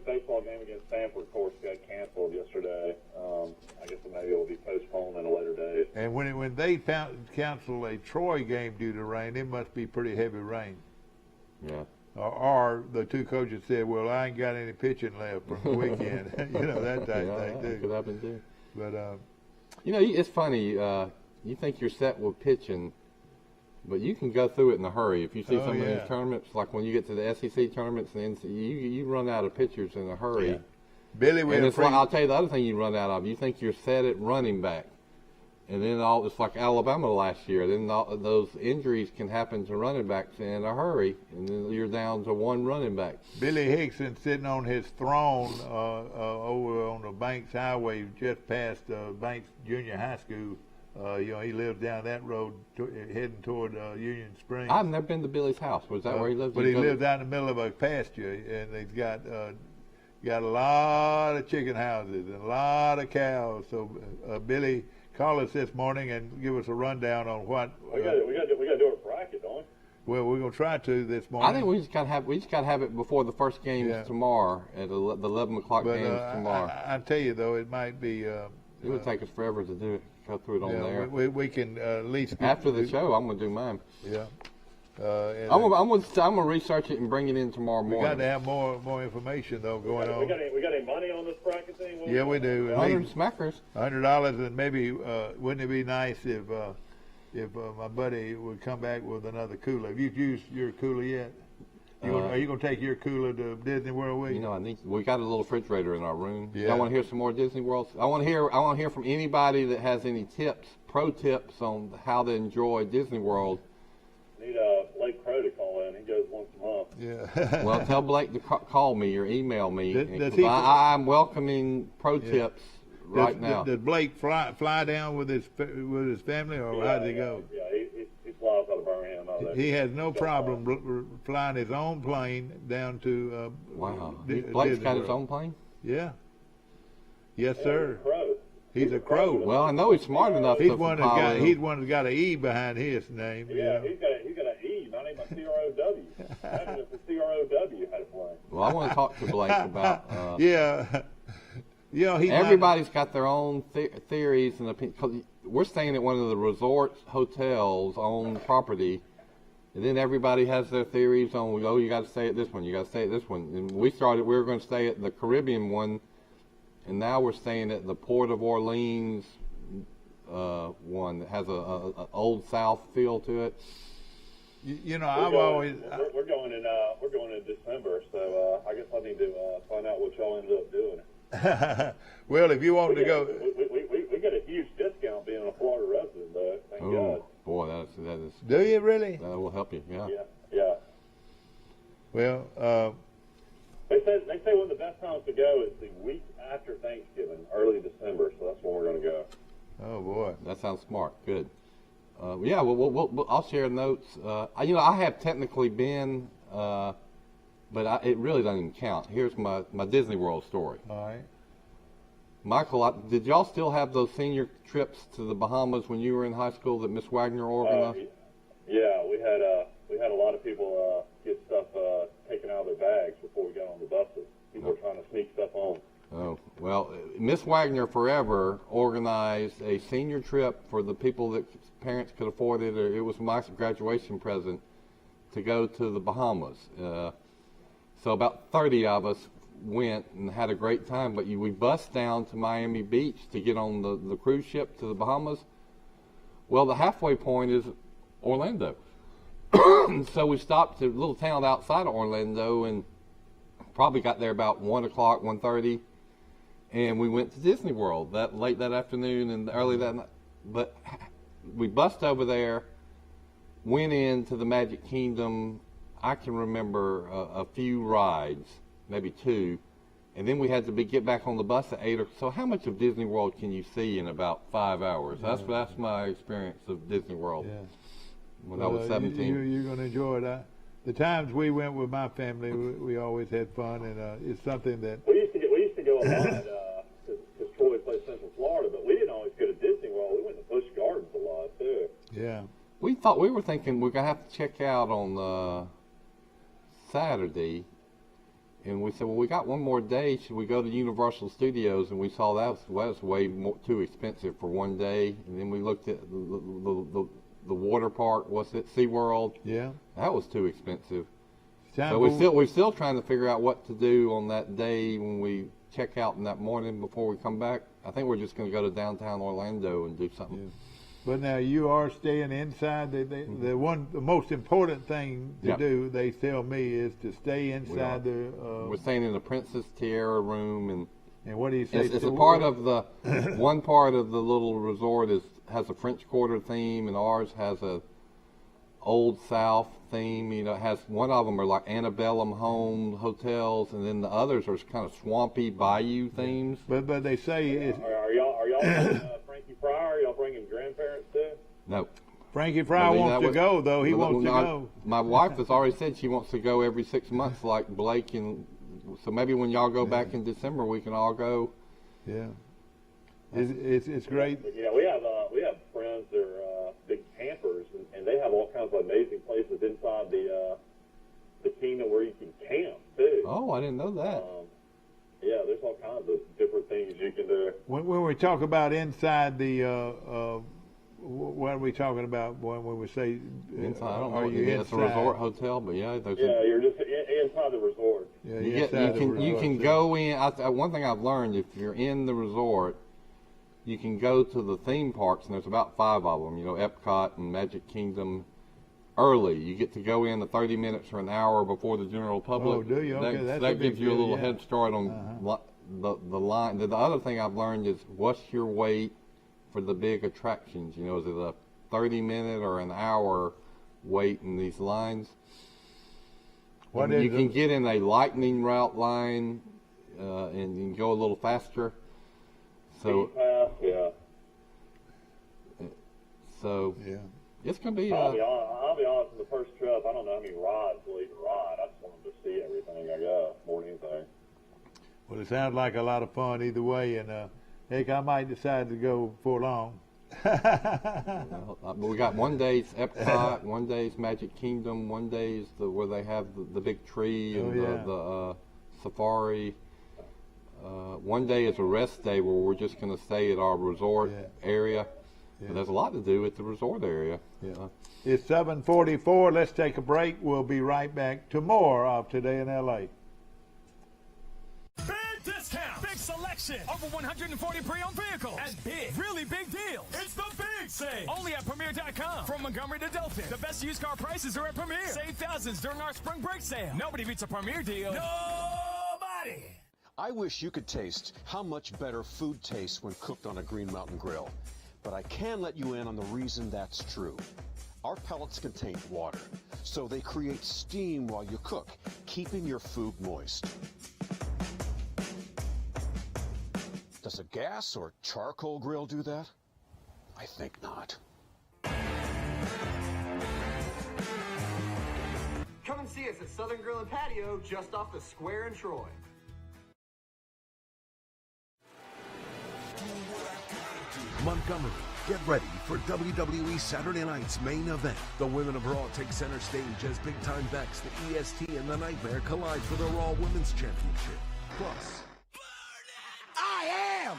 baseball game against Stanford, of course, got canceled yesterday. I guess maybe it will be postponed at a later date. And when they cancel a Troy game due to rain, it must be pretty heavy rain. Yeah. Or the two coaches said, well, I ain't got any pitching left from the weekend. That type thing, too. That could happen, too. But, it's funny. You think you're set with pitching, but you can go through it in a hurry. If you see some of these tournaments, like when you get to the SEC tournaments, and you run out of pitchers in a hurry. Yeah. Billy, and it's like, I'll tell you the other thing you run out of. You think you're set at running back. And then it's like Alabama last year. Then those injuries can happen to running backs in a hurry, and then you're down to one running back. Billy Hickson sitting on his throne over on the Banks Highway, just past Banks Junior High School. He lives down that road, heading toward Union Springs. I've never been to Billy's house. Was that where he lives? But he lives out in the middle of a pasture, and he's got a lot of chicken houses and a lot of cows. So Billy, call us this morning and give us a rundown on what. We got to do a bracket, don't we? Well, we're gonna try to this morning. I think we just got to have it before the first games tomorrow at the 11 o'clock games tomorrow. I tell you though, it might be. It would take us forever to do it. Go through it on there. We can at least after the show. I'm gonna do mine. Yeah. I'm gonna research it and bring it in tomorrow morning. We got to have more information though going on. We got any money on this bracket thing? Yeah, we do. Smackers. $100, and maybe wouldn't it be nice if my buddy would come back with another cooler? Have you used your cooler yet? Are you gonna take your cooler to Disney World with you? We got a little refrigerator in our room. Yeah. I want to hear some more Disney World. I want to hear from anybody that has any pro tips on how to enjoy Disney World. Need Blake Crow to call in. He goes once a month. Yeah. Well, tell Blake to call me or email me. I'm welcoming pro tips right now. Did Blake fly down with his family, or how did he go? Yeah, he flies out of Birmingham. He has no problem flying his own plane down to. Wow. Blake's got his own plane? Yeah. Yes, sir. He's a crow. He's a crow. Well, I know he's smart enough he's to one pilot. He's one that's got an E behind his name. Yeah, he's got an E, not even a C-R-O-W. Imagine if the C-R-O-W had a plane. Well, I want to talk to Blake about... everybody's got their own theories and opinions. We're staying at one of the resort hotels on property, and then everybody has their theories on, you got to stay at this one, you got to stay at this one. And we were going to stay at the Caribbean one, and now we're staying at the Port of Orleans one that has a old South feel to it. We're going in December, so I guess I need to find out what y'all ended up doing. Well, if you want to go, we get a huge discount being a Florida resident, though. Thank God. Boy, that is. Do you really? That will help you. Yeah. Yeah. Well, they say one of the best times to go is the week after Thanksgiving, early December. So that's when we're going to go. Oh boy, that sounds smart. Good. I'll share notes. I have technically been, but it really doesn't even count. Here's my Disney World story. All right. Michael, did y'all still have those senior trips to the Bahamas when you were in high school that Miss Wagner organized? Yeah, we had a lot of people get stuff taken out of their bags before we got on the buses. People were trying to sneak stuff on. Oh, well, Miss Wagner Forever organized a senior trip for the people that parents could afford it, or it was my graduation present, to go to the Bahamas. So about 30 of us went and had a great time, but we bussed down to Miami Beach to get on the cruise ship to the Bahamas. Well, the halfway point is Orlando. So we stopped at a little town outside of Orlando and probably got there about 1 o'clock, 1:30, and we went to Disney World late that afternoon and early that night. But we bussed over there, went into the Magic Kingdom. I can remember a few rides, maybe 2, and then we had to get back on the bus at 8. So how much of Disney World can you see in about 5 hours? That's my experience of Disney World. Yeah. When I was 17. You're going to enjoy it. The times we went with my family, we always had fun, and it's something that we used to go a lot because Troy plays Central Florida, but we didn't always go to Disney World. We went to Busch Gardens a lot too. Yeah. We were thinking we're gonna have to check out on Saturday, and we said, well, we got one more day. Should we go to Universal Studios? And we saw that was way too expensive for one day. And then we looked at the water park. What's it? SeaWorld. Yeah. That was too expensive. So we're still trying to figure out what to do on that day when we check out in that morning before we come back. I think we're just going to go to downtown Orlando and do something. Yeah. But now you are staying inside. The most important thing to do, they tell me, is to stay inside we're staying in the Princess Tiara room, and what do you say? It's a part of the one part of the little resort has a French Quarter theme, and ours has a Old South theme. You know, it has one of them are like antebellum home hotels, and then the others are kind of swampy bayou themes. But they say are y'all bringing, Frankie Fryer? Are y'all bringing grandparents too? No. Frankie Fryer wants to go though. He wants to go. My wife has already said she wants to go every 6 months, like Blake, and so maybe when y'all go back in December, we can all go. Yeah. It's great. Yeah, we have friends that are big campers, and they have all kinds of amazing places inside the kingdom where you can camp too. Oh, I didn't know that. Yeah, there's all kinds of different things you can do. When we talk about inside the, what are we talking about when we say inside? I don't know. Are you inside? It's a resort hotel, but yeah, you're just inside the resort. Yeah, you can go in. One thing I've learned, if you're in the resort, you can go to the theme parks, and there's about 5 of them. You know, Epcot and Magic Kingdom. Early, you get to go in 30 minutes or an hour before the general public. Oh, do you? Okay, that gives you a little head start on the line. The other thing I've learned is what's your wait for the big attractions? You know, is it a 30-minute or an hour wait in these lines? You can get in a lightning route line, and you can go a little faster. So it's going to be. I'll be honest. In the first trip, I don't know how many rides we'll even ride. I just want them to see everything I got more than anything. Well, it sounds like a lot of fun either way, and heck, I might decide to go for long. We got one day's Epcot, one day's Magic Kingdom, one day's where they have the big tree and the safari. One day is a rest day where we're just going to stay at our resort area. Yeah. There's a lot to do at the resort area. Yeah. It's 7:44. Let's take a break. We'll be right back to more of Today in L.A. Big discount, big selection, over 140 pre-owned vehicles, and big, really big deals. It's the Big Save, only at Premier.com. From Montgomery to Delton, the best used car prices are at Premier. Save thousands during our spring break sale. Nobody beats a Premier deal. Nobody. I wish you could taste how much better food tastes when cooked on a Green Mountain grill. But I can let you in on the reason that's true. Our pellets contain water, so they create steam while you cook, keeping your food moist. Does a gas or charcoal grill do that? I think not. Come and see us at Southern Grill and Patio, just off the square in Troy. Montgomery, get ready for WWE Saturday Night's main event. The Women of Raw take center stage as big-time Bex, the EST, and the Nightmare collide for the Raw Women's Championship. Plus, I am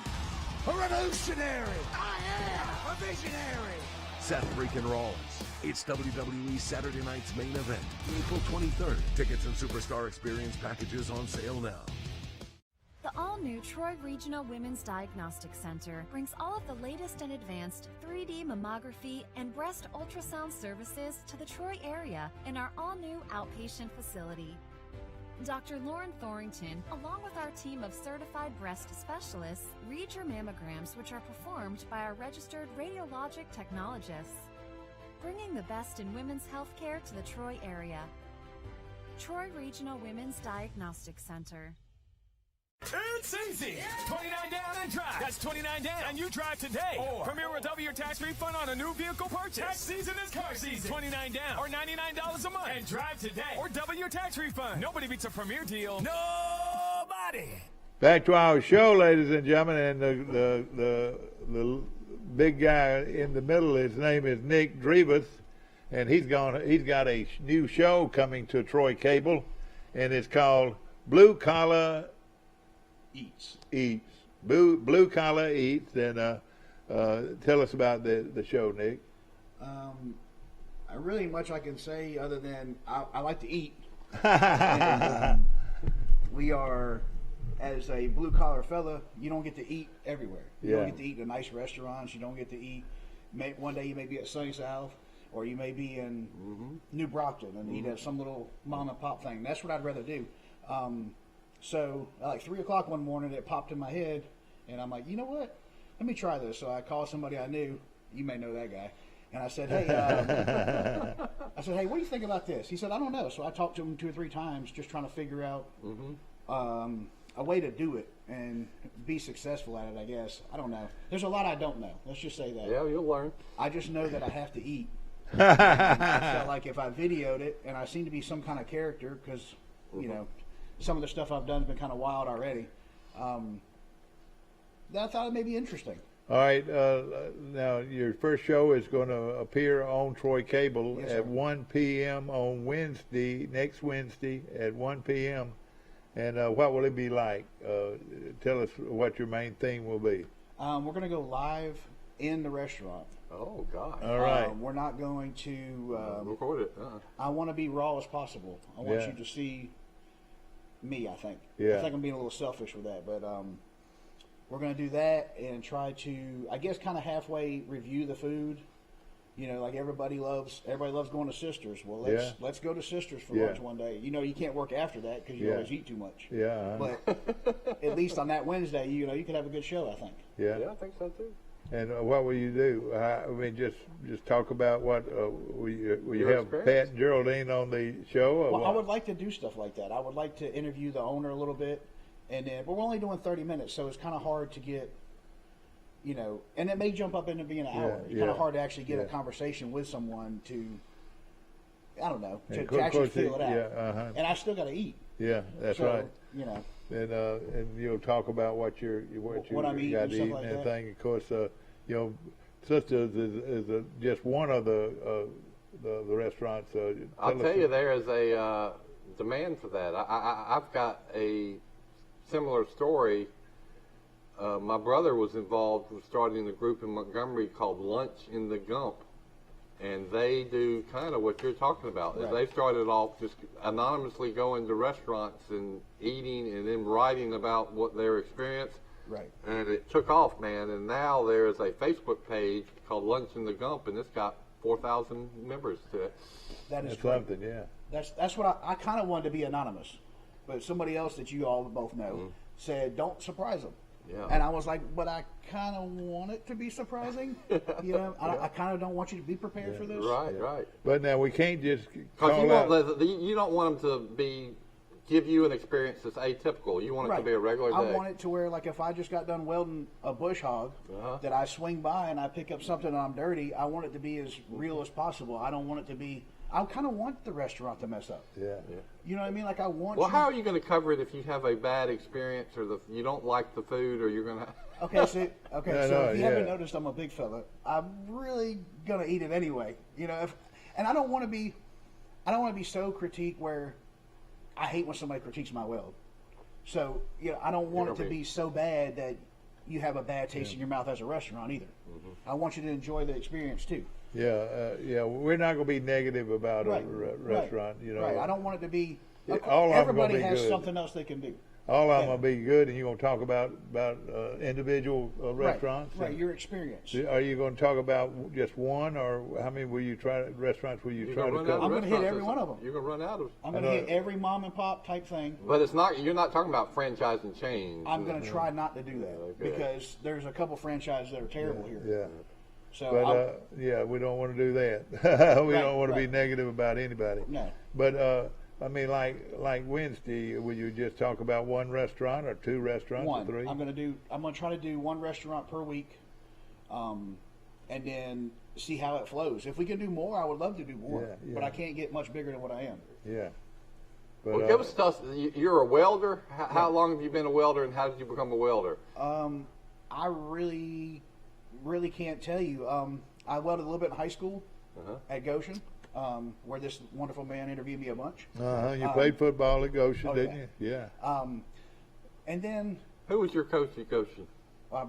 a revolutionary. I am a visionary. Seth freaking Rollins. It's WWE Saturday Night's main event, April 23rd. Tickets and Superstar Experience packages on sale now. The all-new Troy Regional Women's Diagnostic Center brings all of the latest and advanced 3D mammography and breast ultrasound services to the Troy area in our all-new outpatient facility. Dr. Lauren Thorington, along with our team of certified breast specialists, read your mammograms, which are performed by our registered radiologic technologists, bringing the best in women's health care to the Troy area. Troy Regional Women's Diagnostic Center. It's easy. 29 down and drive. That's 29 down and you drive today. Or Premier will double your tax refund on a new vehicle purchase. Tax season is car season. 29 down or $99 a month and drive today. Or double your tax refund. Nobody beats a Premier deal. Nobody. Back to our show, ladies and gentlemen, and the big guy in the middle, his name is Nick Drevas, and he's got a new show coming to Troy Cable, and it's called Blue Collar Eats. Blue Collar Eats. And tell us about the show, Nick. I really much I can say other than I like to eat. And, we are, as a blue collar fella, you don't get to eat everywhere. You don't get to eat in nice restaurants. You don't get to eat. One day you may be at Sunny South, or you may be in New Brockton and eat at some little mom and pop thing. That's what I'd rather do. So at like 3 o'clock one morning, it popped in my head, and I'm like, you know what? Let me try this. So I called somebody I knew. You may know that guy. And I said, hey, what do you think about this? He said, I don't know. So I talked to him 2 or 3 times, just trying to figure out a way to do it and be successful at it, I guess. I don't know. There's a lot I don't know. Let's just say that. Yeah, you'll learn. I just know that I have to eat. I felt like if I videoed it, and I seem to be some kind of character, because, you know, some of the stuff I've done has been kind of wild already, that I thought it may be interesting. All right, now your first show is going to appear on Troy Cable at 1 p.m. on Wednesday, next Wednesday at 1 p.m. And what will it be like? Tell us what your main theme will be. We're going to go live in the restaurant. Oh, God. All right. We're not going to record it. I want to be raw as possible. I want you to see me, I think. Yeah. I think I'm being a little selfish with that, but we're going to do that and try to, I guess, kind of halfway review the food. You know, like everybody loves going to Sisters. Well, let's go to Sisters for lunch one day. You know, you can't work after that because you always eat too much. Yeah. But at least on that Wednesday, you know, you could have a good show, I think. Yeah, I think so too. And what will you do? I mean, just talk about what will you have Pat and Geraldine on the show? Or well, what? I would like to do stuff like that. I would like to interview the owner a little bit, and then, but we're only doing 30 minutes, so it's kind of hard to get, you know, and it may jump up into being an hour. It's kind of hard to actually get a conversation with someone to, I don't know, to actually feel it out. And I still got to eat. Yeah, that's right. You know. And you'll talk about what you I'm eating got to eat and everything. Of course, you know, Sisters is just one of the restaurants. I'll tell you, there is a demand for that. I've got a similar story. My brother was involved with starting a group in Montgomery called Lunch in the Gump. And they do kind of what you're talking about. Right. They started off just anonymously going to restaurants and eating and then writing about what their experience. Right. And it took off, man. And now there is a Facebook page called Lunch in the Gump, and it's got 4,000 members to it. That is something, yeah. That's what I kind of wanted to be anonymous. But somebody else that you all both know said, don't surprise them. Yeah. And I was like, but I kind of want it to be surprising. You know, I kind of don't want you to be prepared for this. Right. But now we can't just because you don't want them to give you an experience that's atypical. You want it to be a regular day. I want it to where, like, if I just got done welding a bush hog, that I swing by and I pick up something and I'm dirty, I want it to be as real as possible. I don't want it to be. I kind of want the restaurant to mess up. Yeah. You know what I mean? Like, I want. Well, how are you going to cover it if you have a bad experience or you don't like the food or you're going to? Okay, so if you haven't noticed, I'm a big fella. I'm really gonna eat it anyway. You know, and I don't want to be so critique where I hate when somebody critiques my weld. So, you know, I don't want it to be so bad that you have a bad taste in your mouth as a restaurant either. I want you to enjoy the experience too. Yeah, we're not going to be negative about a restaurant. You know, I don't want it to be. Everybody has something else they can do. All of them will be good, and you're going to talk about individual restaurants. Right, your experience. Are you going to talk about just one, or how many restaurants will you try to cover? I'm going to hit every one of them. You're going to run out of. I'm going to hit every mom and pop type thing. But it's not. You're not talking about franchising chains. I'm going to try not to do that because there's a couple franchises that are terrible here. Yeah. So, but we don't want to do that. We don't want to be negative about anybody. No. But I mean, like Wednesday, will you just talk about one restaurant or two restaurants or three? I'm going to try to do one restaurant per week, and then see how it flows. If we can do more, I would love to do more. But I can't get much bigger than what I am. Yeah. But, well, give us stuff. You're a welder. How long have you been a welder, and how did you become a welder? I really can't tell you. I welded a little bit in high school at Goshen. Where this wonderful man interviewed me a bunch. You played football at Goshen, didn't you? Yeah. And then who was your coach at Goshen?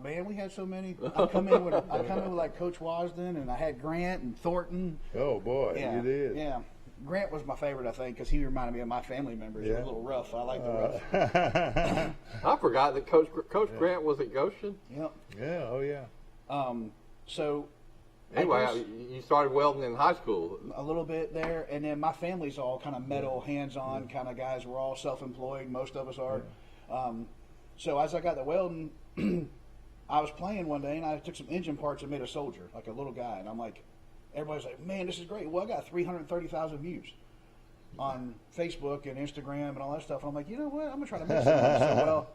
Man, we had so many. I come in with like Coach Wasden, and I had Grant and Thornton. Oh boy, you did. Yeah. Grant was my favorite, I think, because he reminded me of my family members. He was a little rough. I like the rough. I forgot that Coach Grant was at Goshen. Yep. Yeah. Oh yeah. So. Anyway, you started welding in high school. A little bit there, and then my family's all kind of metal, hands-on kind of guys. We're all self-employed. Most of us are. So as I got the welding, I was playing one day, and I took some engine parts and made a soldier, like a little guy. And I'm like, everybody's like, man, this is great. Well, I got 330,000 views on Facebook and Instagram and all that stuff. And I'm like, you know what? I'm going to try to make something. So, well,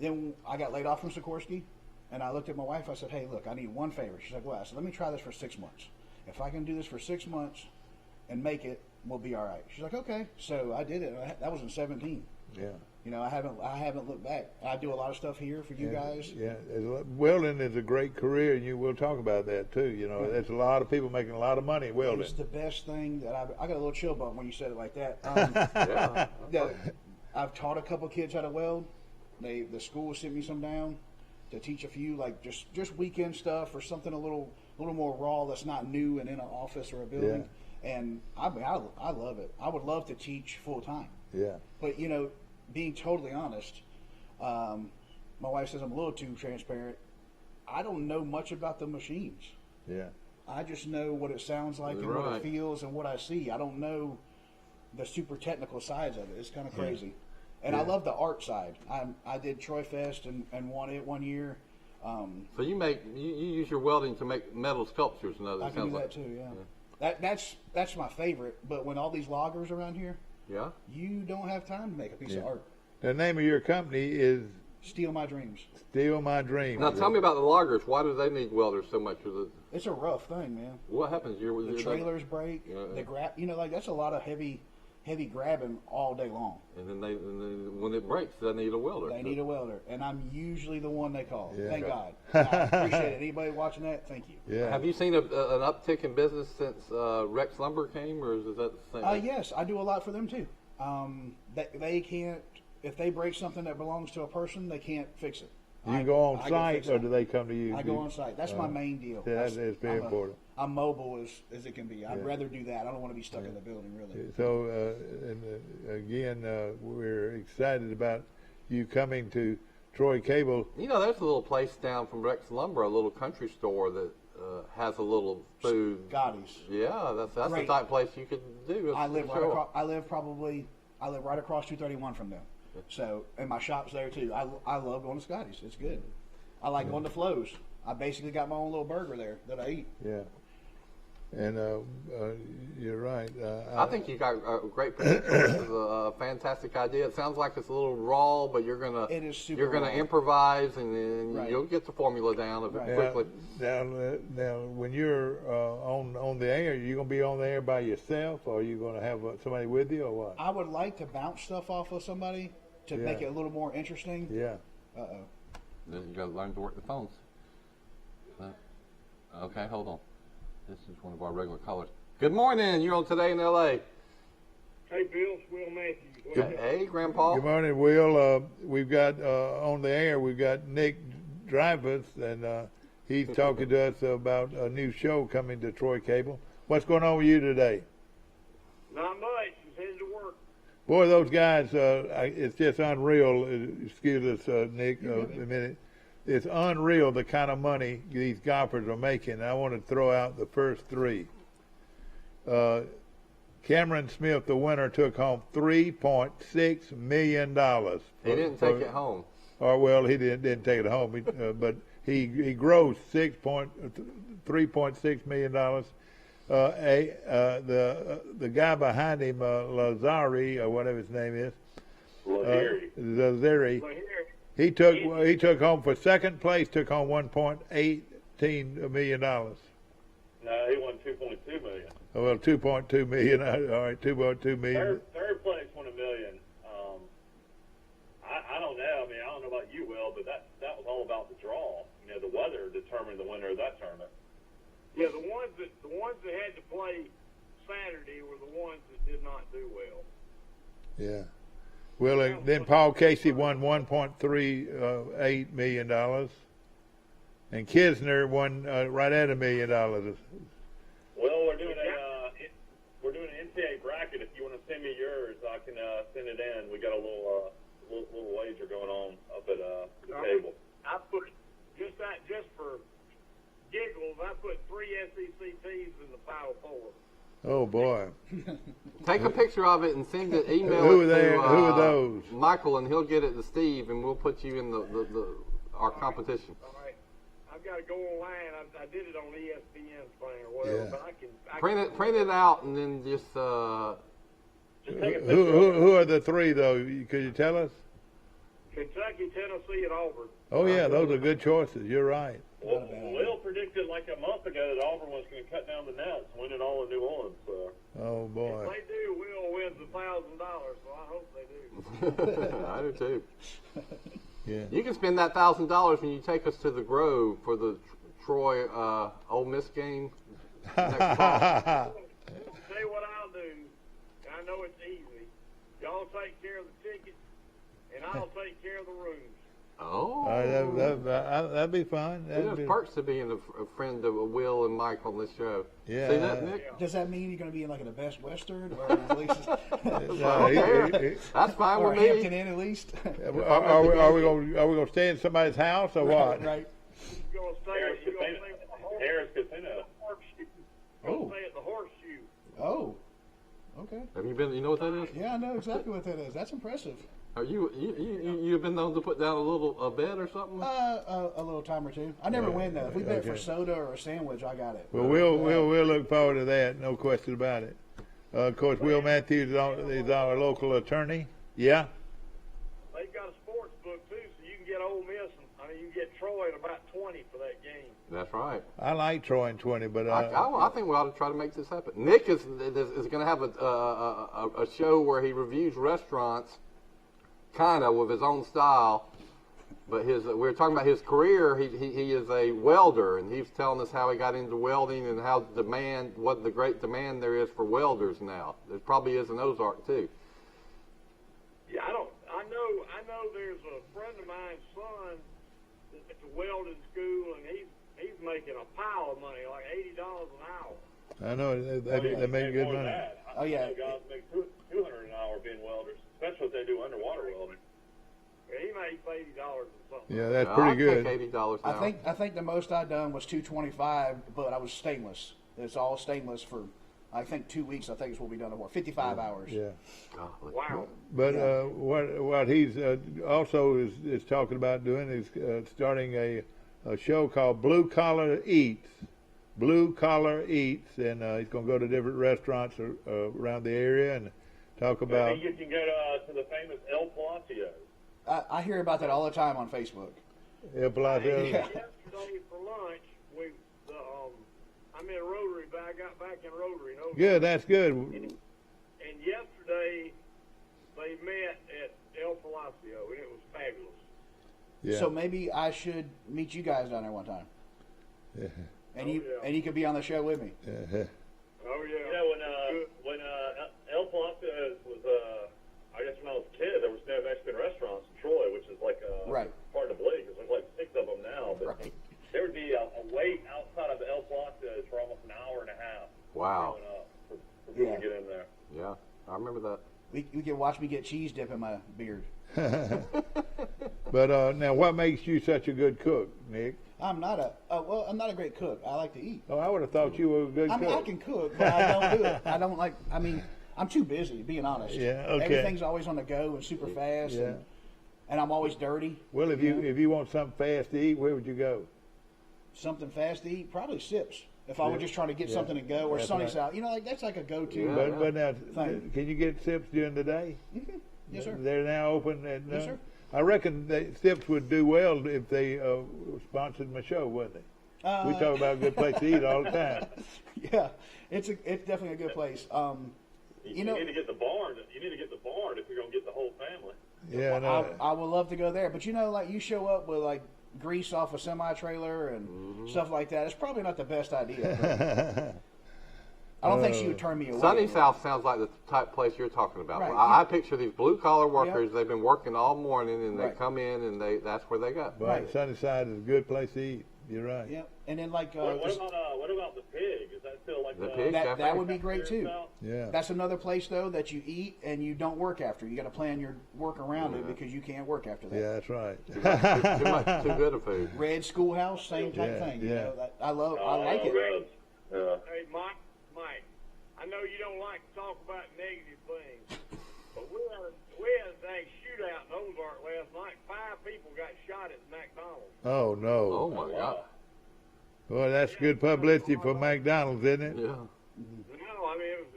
then I got laid off from Sikorsky. And I looked at my wife. I said, hey, look, I need one favor. She's like, well, I said, let me try this for 6 months. If I can do this for 6 months and make it, we'll be all right. She's like, okay. So I did it. That was in 17. Yeah. You know, I haven't looked back. I do a lot of stuff here for you guys. Yeah. Welding is a great career, and we'll talk about that too. You know, there's a lot of people making a lot of money welding. It's the best thing that I got a little chill bump when you said it like that. I've taught a couple kids how to weld. The school sent me some down to teach a few, like just weekend stuff or something a little more raw that's not new and in an office or a building. Yeah. And I love it. I would love to teach full time. Yeah. But you know, being totally honest, my wife says I'm a little too transparent. I don't know much about the machines. Yeah. I just know what it sounds like and what it feels and what I see. I don't know the super technical sides of it. It's kind of crazy. And I love the art side. I did Troy Fest and won it one year. So you use your welding to make metal sculptures and others. I can do that too. Yeah. That's my favorite. But when all these loggers around here, you don't have time to make a piece of art. The name of your company is Steal My Dreams. Steal My Dreams. Now tell me about the loggers. Why do they need welders so much? It's a rough thing, man. What happens? The trailers break. The grab. You know, like that's a lot of heavy grabbing all day long. And then when it breaks, they need a welder. They need a welder, and I'm usually the one they call. Yeah. Thank God. I appreciate it. Anybody watching that, thank you. Yeah. Have you seen an uptick in business since Rex Lumber came, or is that the same? Yes, I do a lot for them too. They can't, if they break something that belongs to a person, they can't fix it. Do you go on site, or do they come to you? I go on site. That's my main deal. Yeah, that is very important. I'm mobile as it can be. I'd rather do that. I don't want to be stuck in the building, really. So, again, we're excited about you coming to Troy Cable. You know, there's a little place down from Rex Lumber, a little country store that has a little food. Scotty's. Yeah, that's the type of place you could do. I live right across 231 from them. So, and my shop's there too. I love going to Scotty's. It's good. I like going to Flo's. I basically got my own little burger there that I eat. Yeah. And you're right. I think you got a great potential. This is a fantastic idea. It sounds like it's a little raw, but you're gonna improvise and you'll get the formula down quickly. Now, when you're on the air, you're gonna be on the air by yourself, or are you gonna have somebody with you, or what? I would like to bounce stuff off of somebody to make it a little more interesting. Yeah. Then you got to learn to work the phones. Okay, hold on. This is one of our regular callers. Good morning. You're on Today in L.A. Hey, Bill. It's Will Matthews. Hey, Grandpa. Good morning, Will. We've got on the air, we've got Nick Dreyfuss, and he's talking to us about a new show coming to Troy Cable. What's going on with you today? Not much. Just headed to work. Boy, those guys, it's just unreal. Excuse us, Nick, a minute. It's unreal the kind of money these golfers are making. I want to throw out the first three. Cameron Smith, the winner, took home $3.6 million. He didn't take it home. Or well, he didn't take it home, but he grossed $3.6 million. The guy behind him, Lazari, or whatever his name is, Lazari. He took home for second place. Took home $1.18 million. No, he won $2.2 million. Oh, well, $2.2 million. All right, $2.2 million. Third place won $1 million. I don't know. I mean, I don't know about you, Will, but that was all about the draw. You know, the weather determined the winner of that tournament. Yeah, the ones that had to play Saturday were the ones that did not do well. Yeah. Well, then Paul Casey won $1.38 million, and Kisner won right at $1 million. Well, we're doing an picture of it and send it, email Who it are they? to Who are those? Michael, and he'll get it to Steve, and we'll put you in our competition. All right. I've got to go online. I did it on ESPN's thing or whatever, Yeah. but I can Print it out, and then just. Just take a picture of it. Who are the three though? Could you tell us? Kentucky, Tennessee, and Auburn. Oh yeah, those are good choices. You're right. Well, Will predicted like a month ago that Auburn was going to cut down the nets, win it all in New Orleans. So. Oh boy. If they do, Will wins $1,000, so I hope they do. I do too. Yeah. You can spend that $1,000 when you take us to the Grove for the Troy Ole Miss game next fall. Tell you what I'll do. I know it's easy. Y'all take care of the tickets, and I'll take care of the rooms. Oh. That'd be fun. There's perks to being a friend of Will and Mike on this show. Yeah. See that, Nick? Does that mean you're going to be in like in the Best Western or at least That's fine or with me. Hampton Inn at least? Are we going to stay in somebody's house or what? Right. You're going to stay Harris at the Casino. Horseshoe. You're going to stay at the Horseshoe. Oh. Okay. Have you been? You know what that is? Yeah, I know exactly what that is. That's impressive. Are you've been known to put down a little bed or something? A little time or two. I never win though. If we bet for soda or a sandwich, I got it. Well, we'll look forward to that. No question about it. Of course, Will Matthews is our local attorney. Yeah. They've got a sports book too, so you can get Ole Miss. You can get Troy at about 20 for that game. That's right. I like Troy in 20, but I think we ought to try to make this happen. Nick is going to have a show where he reviews restaurants, kind of with his own style. But we were talking about his career. He is a welder, and he's telling us how he got into welding and what the great demand there is for welders now. There probably is in Ozark too. Yeah, I know. There's a friend of mine's son that's a welding school, and he's making a pile of money, like $80 an hour. I know they make good money. Oh yeah. Guys make $200 an hour being welders, especially if they do underwater welding. Yeah, he makes $80 or something. Yeah, that's pretty good. Take $80 an hour. I think the most I done was $225, but I was stainless. It's all stainless for I think 2 weeks. I think is what we done it for 55 hours. Yeah. Wow. But what he's also is talking about doing is starting a show called Blue Collar Eats. Blue Collar Eats, and he's going to go to different restaurants around the area and talk about. Maybe you can go to the famous El Palacio. I hear about that all the time on Facebook. El Palacio. Yeah. Yesterday for lunch, I'm in Rotary, but I got back in Rotary. Good, that's good. And yesterday they met at El Palacio, and it was fabulous. Yeah. So maybe I should meet you guys down there one time. Yeah. And you could be on the show with me. Yeah. Oh yeah. You know, when El Palacio was, I guess when I was a kid, there was no Mexican restaurants in Troy, which is like right. hard to believe because there's like 6 of them now. But right. There would be a wait outside of El Palacio for almost an hour and a half. Wow. For people to get in there. Yeah, I remember that. You can watch me get cheese dip in my beard. But now, what makes you such a good cook, Nick? I'm not a great cook. I like to eat. Oh, I would have thought you were a good cook. I can cook, but I don't do it. I don't like. I mean, I'm too busy, being honest. Yeah. Okay. Everything's always on the go and super fast. Yeah. And I'm always dirty. Well, if you want something fast to eat, where would you go? Something fast to eat, probably Sips. If I were just trying to get something to go, or Sunny's out, that's like a go-to. But now, thing. can you get Sips during the day? Mm-hmm. Yes, sir. They're now open. And, yes, sir. I reckon Sips would do well if they sponsored my show, wouldn't they? We talk about a good place to eat all the time. Yeah, it's definitely a good place. You need to get the barn. You need to get the barn if you're going to get the whole family. Yeah, no. I would love to go there, but like you show up with like grease off a semi-trailer and stuff like that. It's probably not the best idea. I don't think she would turn me away. Sunny South sounds like the type of place you're talking about. Right. I picture these blue-collar workers. Yep. They've been working all morning, and they come in, and that's where they go. Right. Sunnyside is a good place to eat. You're right. Yeah, and then like what about the pig? Is that still like the pig? That would be great too. Yeah. That's another place though that you eat and you don't work after. You got to plan your work around it because you can't work after that. Yeah, that's right. Too good of food. Red Schoolhouse, same type thing. Yeah. I like it. Hey, Mike, I know you don't like to talk about negative things, but we had a dang shootout in Ozark last night. 5 people got shot at McDonald's. Oh no! Oh my God! Well, that's good publicity for McDonald's, isn't it? Yeah. No, I mean it was.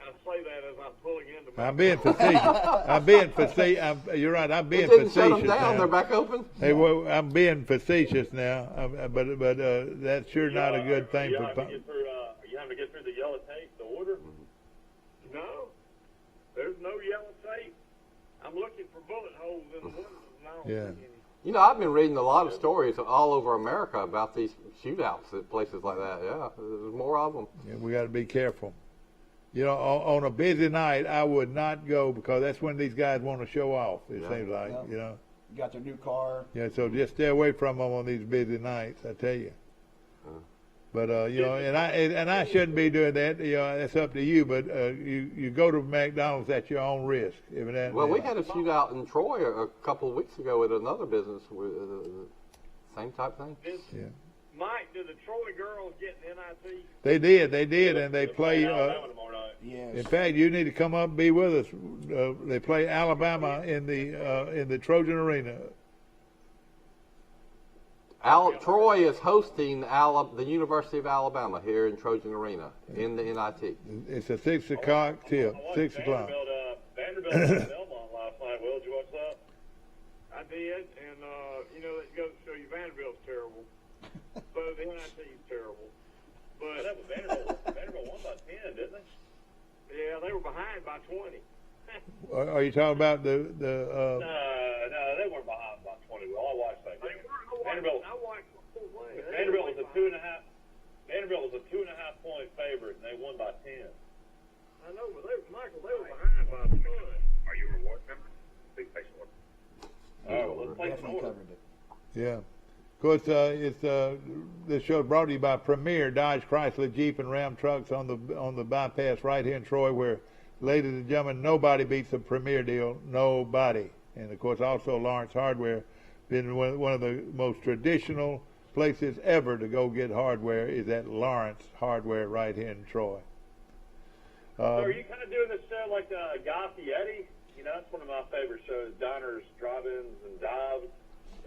I say that as I'm pulling into. I'm being facetious. I'm being facetious. You're right. I'm being Didn't facetious shut them down. now. They're back open. Hey, well, I'm being facetious now, but that's sure not a good thing You for. having to get through the yellow tape, the order? No, there's no yellow tape. I'm looking for bullet holes in the windows, and I don't see any. You know, I've been reading a lot of stories all over America about these shootouts at places like that. Yeah, there's more of them. Yeah, we got to be careful. You know, on a busy night, I would not go because that's when these guys want to show off. It seems like, you know. You got their new car. Yeah, so just stay away from them on these busy nights. I tell you. But you know, and I shouldn't be doing that. You know, that's up to you. But you go to McDonald's at your own risk. Well, we had a shootout in Troy a couple of weeks ago at another business with same type thing. Yeah. Mike, did the Troy girls get an NIT? They did, and they play. Yes. In fact, you need to come up and be with us. They play Alabama in the Trojan Arena. Troy is hosting the University of Alabama here in Trojan Arena in the NIT. It's a 6 o'clock tip. 6 o'clock. Vanderbilt and Belmont last night. Will, did you watch that? I did, and you know that goes to show you Vanderbilt's terrible. So the NIT's terrible. But Vanderbilt won by 10, didn't they? Yeah, they were behind by 20. Are you talking about the? No, they weren't behind by 20. Well, I watched that game. Vanderbilt was a 2.5. Vanderbilt was a 2.5 point favorite, and they won by 10. I know, but Michael, they were behind by a ton. Are you a reward member? Big face one. Oh, well, let's play some order. Yeah. Of course, this show is brought to you by Premier Dodge, Chrysler, Jeep, and Ram trucks on the bypass right here in Troy, where, ladies and gentlemen, nobody beats the Premier deal. Nobody. And of course, also Lawrence Hardware, been one of the most traditional places ever to go get hardware is at Lawrence Hardware right here in Troy. So are you kind of doing this show like Guy Fieri? You know, that's one of my favorite shows, diners, drive-ins, and dives.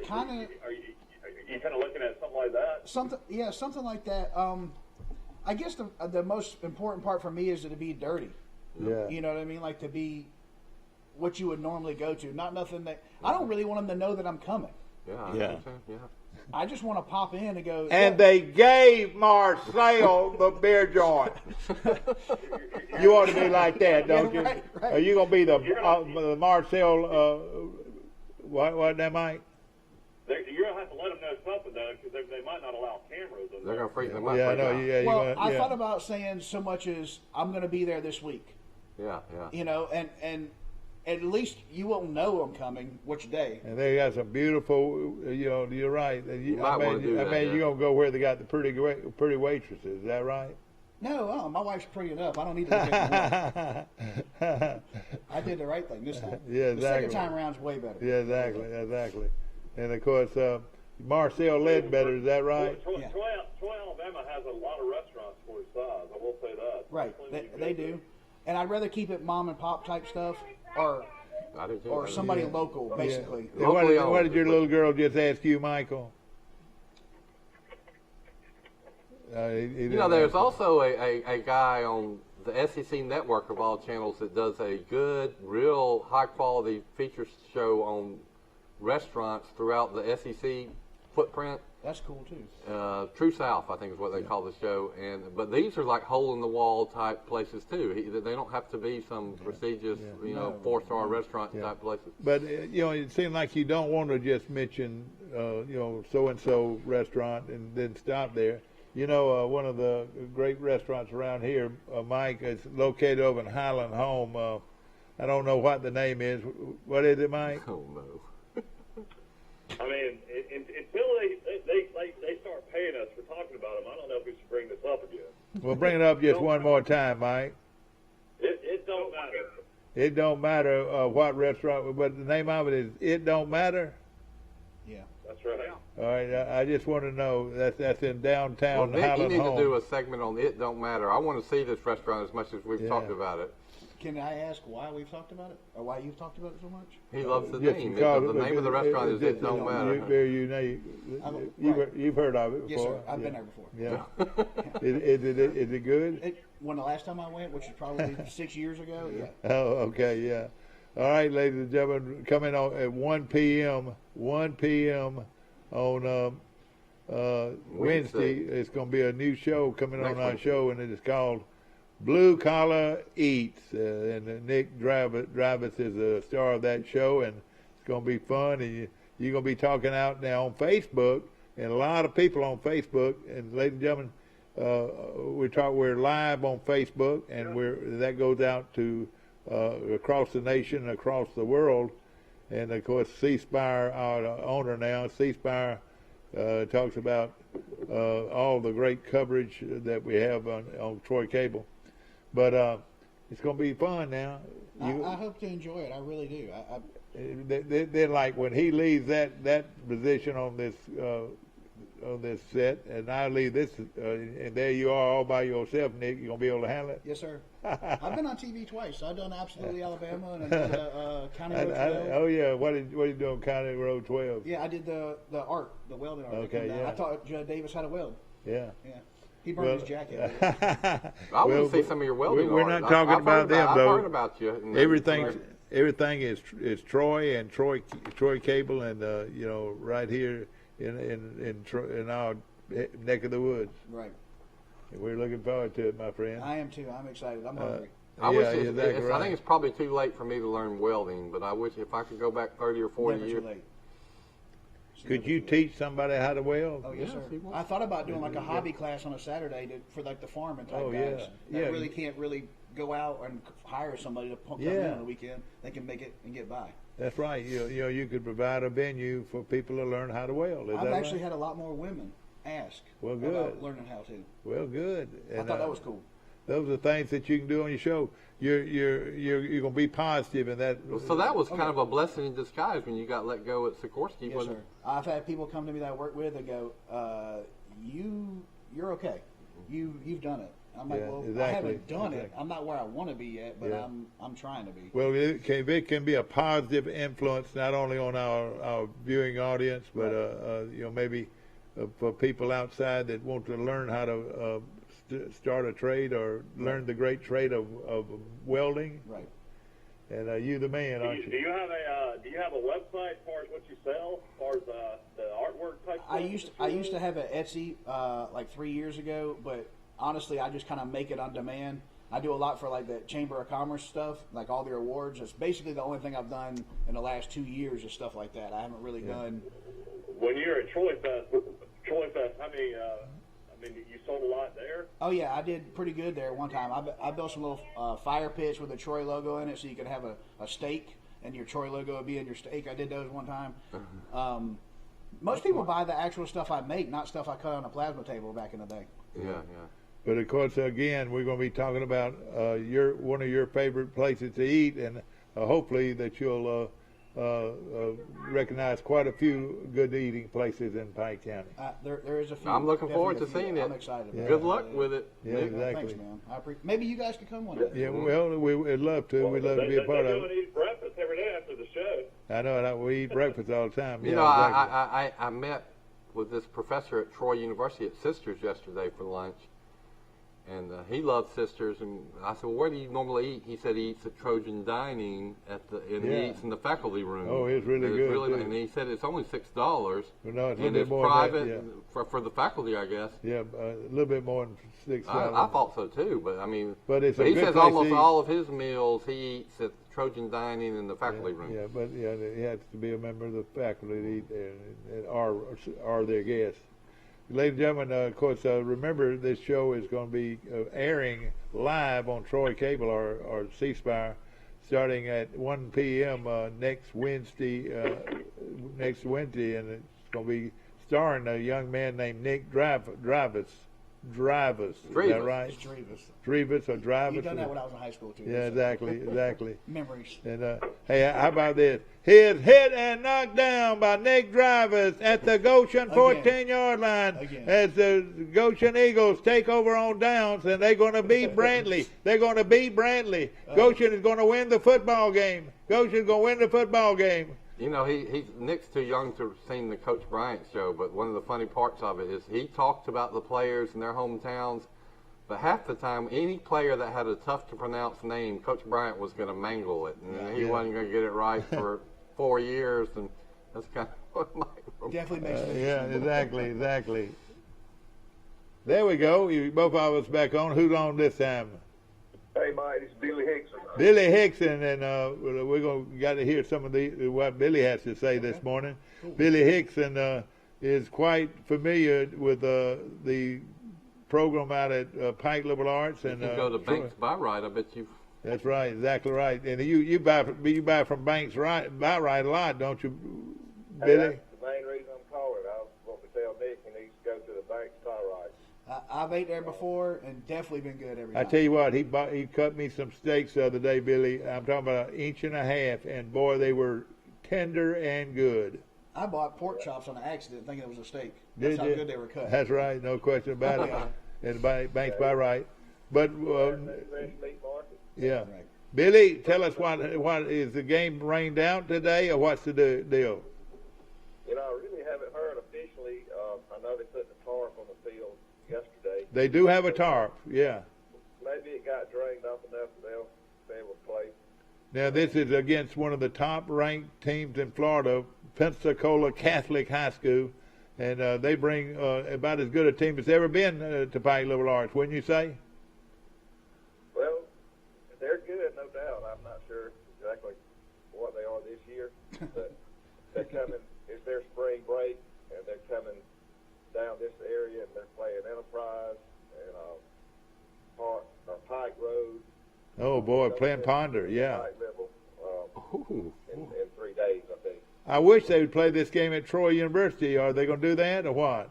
Kind of. Are you kind of looking at something like that? Something like that. I guess the most important part for me is to be dirty. Yeah. You know what I mean? Like to be what you would normally go to. Not nothing that I don't really want them to know that I'm coming. Yeah. I just want to pop in and go. And they gave Marcel the beer joint. You ought to be like that, don't you? Right. Are you gonna be the Marcel? What that, Mike? You're gonna have to let them know something though, because they might not allow cameras. They're gonna freak them out. Yeah, no, yeah. Well, I thought about saying so much as I'm gonna be there this week. Yeah. You know, and at least you won't know I'm coming which day. And they got some beautiful. You know, you're right. might wanna do that, you're gonna go where they got the pretty waitresses. Is that right? No, my wife's pretty enough. I don't need to look at I did the right thing this time. Yeah, exactly. The second time around's way better. Yeah, exactly. And of course, Marcel Ledbetter, is that right? Troy, Alabama has a lot of restaurants for its size. I will say that. Right, they do. And I'd rather keep it mom and pop type stuff, or somebody local, basically. Yeah. What did your little girl just ask you, Michael? You know, there's also a guy on the SEC network of all channels that does a good, real high-quality feature show on restaurants throughout the SEC footprint. That's cool, too. True South, I think is what they call the show. But these are like hole-in-the-wall type places, too. They don't have to be some prestigious, four-star restaurant type places. But, it seems like you don't want to just mention, so-and-so restaurant and then stop there. One of the great restaurants around here, Mike, is located over in Highland Home. I don't know what the name is. What is it, Mike? Oh, no. I mean, until they start paying us for talking about them, I don't know if we should bring this up again. Well, bring it up just one more time, Mike. It don't matter. It don't matter what restaurant, but the name of it is It Don't Matter? Yeah. That's right. Yeah. All right, I just want to know that's in downtown Nick, you Highland need Home. to do a segment on It Don't Matter. I want to see this restaurant as much as we've talked about it. Can I ask why we've talked about it, or why you've talked about it so much? He loves the Just name. because The name of the restaurant is It Don't Matter. You've heard of it before. Yes, sir. I've been there before. Yeah. Is it good? When the last time I went, which was probably 6 years ago, yeah. Oh, okay, yeah. All right, ladies and gentlemen, coming on at 1 p.m. On Wednesday, it's going to be a new show coming on our show, and it is called Blue Collar Eats. And Nick Dravis is the star of that show, and it's going to be fun. And you're going to be talking out now on Facebook, and a lot of people on Facebook. And ladies and gentlemen, we're live on Facebook, and that goes out to across the nation, across the world. And of course, C-Spire, our owner now, C-Spire talks about all the great coverage that we have on Troy Cable. But it's going to be fun now. I hope to enjoy it. I really do. They're like when he leaves that position on this set, and I leave this, and there you are all by yourself, Nick. You gonna be able to handle it? Yes, sir. I've been on TV twice. I've done Absolutely Alabama, and I did County Road 12. Oh yeah, what are you doing, County Road 12? Yeah, I did the art, the welding art. Okay, yeah. I taught Judd Davis how to weld. Yeah. Yeah. He burned his jacket. I want to see some of your welding We're art. not talking about them, though. I've heard about you. Everything is Troy and Troy Cable, and right here in our neck of the woods. Right. And we're looking forward to it, my friend. I am too. I'm excited. I'm hungry. I think it's probably too late for me to learn welding, but I wish if I could go back 30 or 40 Never years. Too late. Could you teach somebody how to weld? Oh, yes, sir. I thought about doing like a hobby class on a Saturday for like the farming type guys that really can't really go out and hire somebody to come in on the weekend. They can make it and get by. That's right. You could provide a venue for people to learn how to weld. I've actually had a lot more women ask about learning how to. Well, good. And I thought that was cool. Those are things that you can do on your show. You're going to be positive in that. So that was kind of a blessing in disguise when you got let go at Sikorsky. Yes, sir. I've had people come to me that I work with and go, you're okay. You've done it. I'm like, well, exactly. I haven't done it. I'm not where I want to be yet, but I'm trying to be. Well, it can be a positive influence not only on our viewing audience, but maybe for people outside that want to learn how to start a trade or learn the great trade of welding. Right. And you the man, aren't you? Do you have a website as far as what you sell, as far as the artwork type? I used to have an Etsy like 3 years ago, but honestly, I just kind of make it on demand. I do a lot for like the Chamber of Commerce stuff, like all their awards. It's basically the only thing I've done in the last 2 years is stuff like that. I haven't really done. When you're at Troy Fest, how many? You sold a lot there? Oh, yeah, I did pretty good there one time. I built some little fire pits with the Troy logo in it so you could have a steak and your Troy logo would be in your steak. I did those one time. Most people buy the actual stuff I make, not stuff I cut on a plasma table back in the day. Yeah. But, of course, again, we're going to be talking about one of your favorite places to eat, and hopefully that you'll recognize quite a few good eating places in Pike County. There is a few. I'm looking forward to seeing it. I'm excited. Yeah. Good luck with it. Yeah, exactly. Thanks, man. Maybe you guys could come one day. Yeah, well, we'd love to. We'd love to be a part of it. Eat breakfast every day after the show. I know. We eat breakfast all the time. You know, exactly. I met with this professor at Troy University at Sisters yesterday for lunch. And he loves Sisters, and I said, well, where do you normally eat? He said he eats at Trojan Dining he eats in the faculty room. Oh, it's really good. And he said it's only $6. Well, no, it's a little bit more private for the faculty, I guess. Yeah, a little bit more than $6. I thought so too, but he says almost all of his meals he eats at Trojan Dining in the faculty room. Yeah, but he has to be a member of the faculty to eat there, or their guests. Ladies and gentlemen, of course, remember this show is going to be airing live on Troy Cable or C-Spire starting at 1 p.m. Next Wednesday, and it's going to be starring a young man named Nick Dravis. Drivus. Is that right? It's Drivus. Drivus or Drivus. You've done that when I was in high school, too. Yeah, exactly. Memories. And hey, how about this? He is hit and knocked down by Nick Drivus at the Goshen 14-yard line as the Goshen Eagles take over on downs, and they're going to beat Brantley. Goshen is going to win the football game. Goshen's going to win the football game. You know, Nick's too young to have seen the Coach Bryant show, but one of the funny parts of it is he talked about the players in their hometowns, but half the time, any player that had a tough-to-pronounce name, Coach Bryant was going to mangle it, and he wasn't going to get it right for 4 years, and that's kind of what definitely makes sense. Yeah, exactly. There we go. Both of us back on. Who's on this time? Hey, Mike, it's Billy Hickson. Billy Hickson, and we're got to hear some of what Billy has to say this morning. Cool. Billy Hickson is quite familiar with the program out at Pike Liberal Arts, and you can go to Banks by Right. I bet you. That's right, exactly right. And you buy from Banks by Right a lot, don't you, Billy? Hey, that's the main reason I'm calling. I was going to tell Nick he needs to go to the Banks by Right. I've ate there before and definitely been good every time. I tell you what, he cut me some steaks the other day, Billy. I'm talking about 1.5 inches, and boy, they were tender and good. I bought pork chops on accident thinking it was a steak. That's how good they were cut. That's right, no question about it. And Banks by Right. But yeah. Right. Billy, tell us what is the game rained out today, or what's the deal? You know, I really haven't heard officially. I know they put the tarp on the field yesterday. They do have a tarp, yeah. Maybe it got drained off enough that they'll be able to play. Now, this is against one of the top-ranked teams in Florida, Pensacola Catholic High School, and they bring about as good a team as ever been to Pike Liberal Arts, wouldn't you say? Well, they're good, no doubt. I'm not sure exactly what they are this year, but they're coming. It's their spring break, and they're coming down this area, and they're playing Enterprise and Pike Road. Oh boy, playing Ponder, yeah. Pike Level, in 3 days, I think. I wish they would play this game at Troy University. Are they going to do that or what?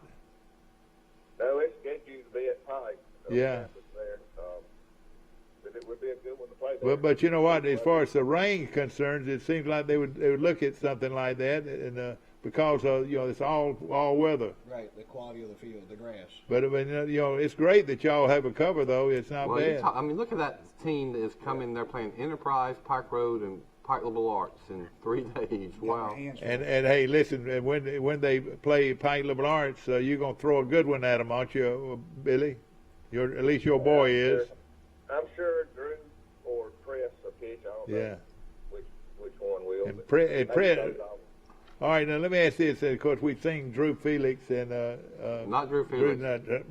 No, it's scheduled to be at Pike. Yeah. There. But it would be a good one to play there. Well, but you know what? As far as the rain concerns, it seems like they would look at something like that, and because it's all weather. Right, the quality of the field, the grass. But I mean, it's great that y'all have a cover though. It's not bad. I mean, look at that team that is coming. They're playing Enterprise, Pike Road, and Pike Liberal Arts in 3 days. Wow. And hey, listen, when they play Pike Liberal Arts, you're gonna throw a good one at them, aren't you, Billy? At least your boy is. I'm sure Drew or Press will pitch. I don't know which one will. And Press. All right, now let me ask this. Of course, we've seen Drew Felix and not Drew Felix.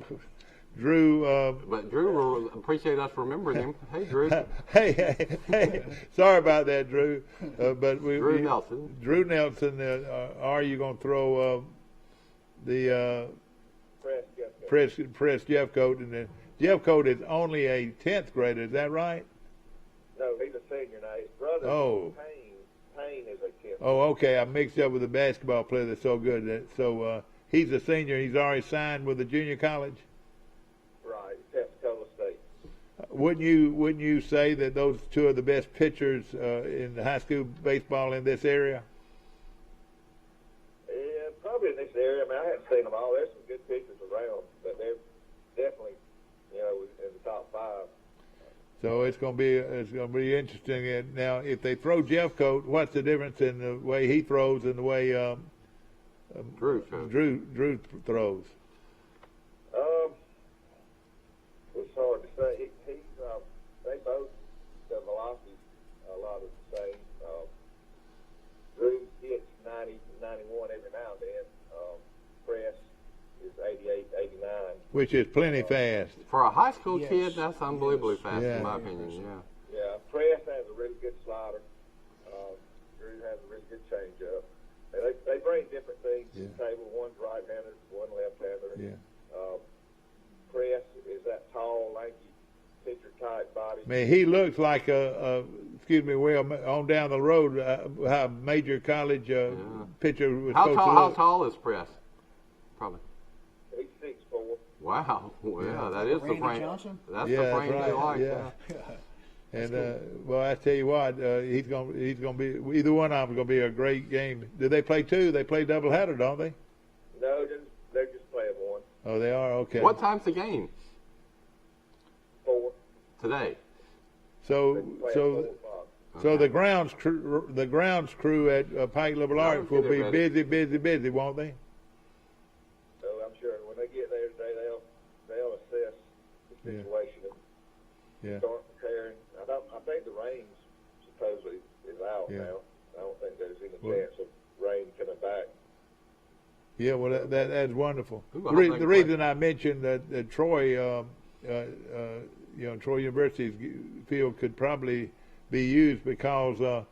Drew. But Drew will appreciate us remembering him. Hey, Drew. hey. Sorry about that, Drew. But Drew Nelson. Drew Nelson. Are you going to throw the Press Jeffcoat? And Jeffcoat is only a 10th grader. Is that right? No, he's a senior now. His brother, Payne is a 10th. Oh, okay. I mixed up with the basketball player that's so good. So he's a senior. He's already signed with the junior college. Right, Pensacola State. Wouldn't you say that those two are the best pitchers in high school baseball in this area? Yeah, probably in this area. I mean, I haven't seen them all. There's some good pitchers around, but they're definitely, in the top 5. So it's going to be interesting. Now, if they throw Jeffcoat, what's the difference in the way he throws and the way Drew throws? It's hard to say. They both, the velocity a lot is the same. Drew hits 90 to 91 every now and then. Press is 88, 89. Which is plenty fast. For a high school kid, that's unbelievably fast, in my opinion. Yeah, Press has a really good slider. Drew has a really good changeup. They bring different things to the table. One's right-handed, one left-hander. Yeah. Press is that tall, lanky, pitcher-type body. I mean, he looks like on down the road, how major college pitcher was How tall is Press? Probably. He's 6'4". Wow. Well, yeah, that is the Randy frame. Johnson? That's Yeah, the that's frame they right, like. yeah. Yeah. Well, I tell you what, he's gonna be, either one of them is gonna be a great game. Do they play two? They play doubleheader, don't they? No, they're just playing one. Oh, they are. Okay. What time's the game 4. today? So They play at 4 o'clock. so the grounds crew at Pike Liberal Arts will be busy, won't they? So I'm sure when they get there today, they'll assess the situation and start preparing. I think the rain supposedly is out now. I don't think there's any chance of rain coming back. Yeah, well, that's wonderful. Ooh, The reason I mentioned that Troy, Troy University's field could probably be used because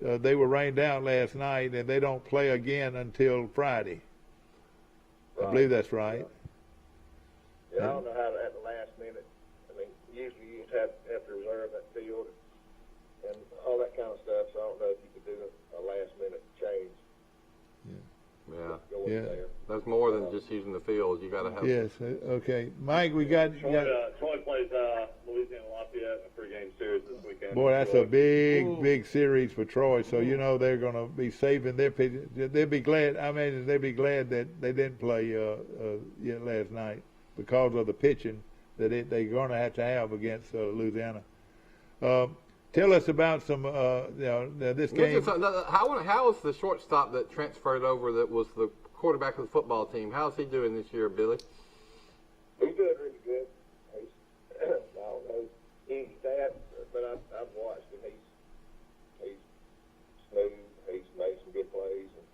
they were rained out last night and they don't play again until Friday. Right. I believe that's right. Yeah, I don't know how to, at the last minute. I mean, usually you just have to reserve that field and all that kind of stuff. So I don't know if you could do a last minute change. Yeah. Go in there. That's more than just using the field. You got to have. Yes. Okay, Mike, we got. Troy plays Louisiana Lafayette in a 3-game series this weekend. Boy, that's a big series for Troy. So they're going to be saving their pitchers. They'll be glad. I mean, they'll be glad that they didn't play yet last night because of the pitching that they're going to have against Louisiana. Tell us about some this game. How is the shortstop that transferred over that was the quarterback of the football team? How's he doing this year, Billy? He's doing really good. I don't know any stats, but I've watched him. He's smooth. He's made some good plays and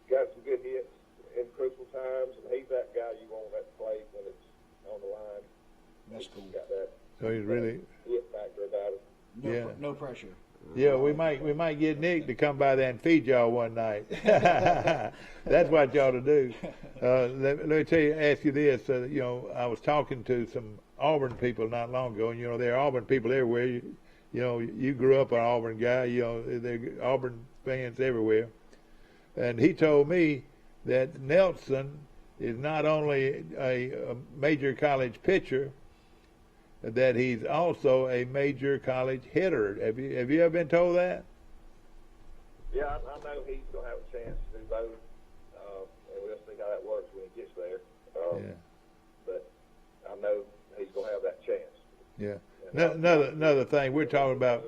got some good hits in crucial times. And he's that guy you want at the plate when it's on the line. That's cool. Got that. So he's really Hit factor about it. No pressure. Yeah, we might get Nick to come by there and feed y'all one night. That's what y'all to do. Let me ask you this. I was talking to some Auburn people not long ago, and there are Auburn people everywhere. You grew up an Auburn guy. There are Auburn fans everywhere. And he told me that Nelson is not only a major college pitcher, that he's also a major college hitter. Have you ever been told that? Yeah, I know he's going to have a chance to do both, and we'll see how that works when he gets there. But I know he's going to have that chance. Yeah. Another thing, we're talking about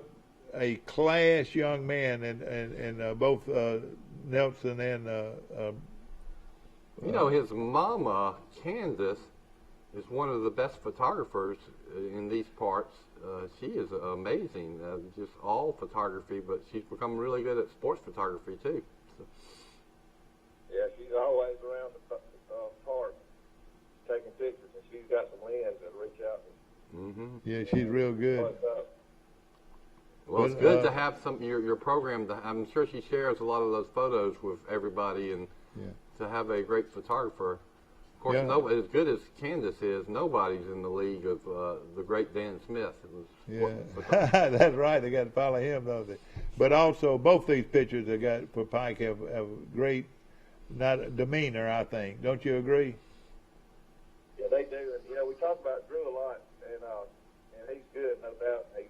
a class young man, and both Nelson and his mama, Candace, is one of the best photographers in these parts. She is amazing, just all photography, but she's become really good at sports photography too. So. Yeah, she's always around the park taking pictures, and she's got some lens that reach out. Yeah, she's real good. Well, it's good to have your program. I'm sure she shares a lot of those photos with everybody, and to have a great photographer. Of course, as good as Candace is, nobody's in the league of the great Dan Smith. That's right. They got to follow him, don't they? But also, both these pitchers that got for Pike have great demeanor, I think. Don't you agree? Yeah, they do. And we talk about Drew a lot, and he's good, no doubt. He's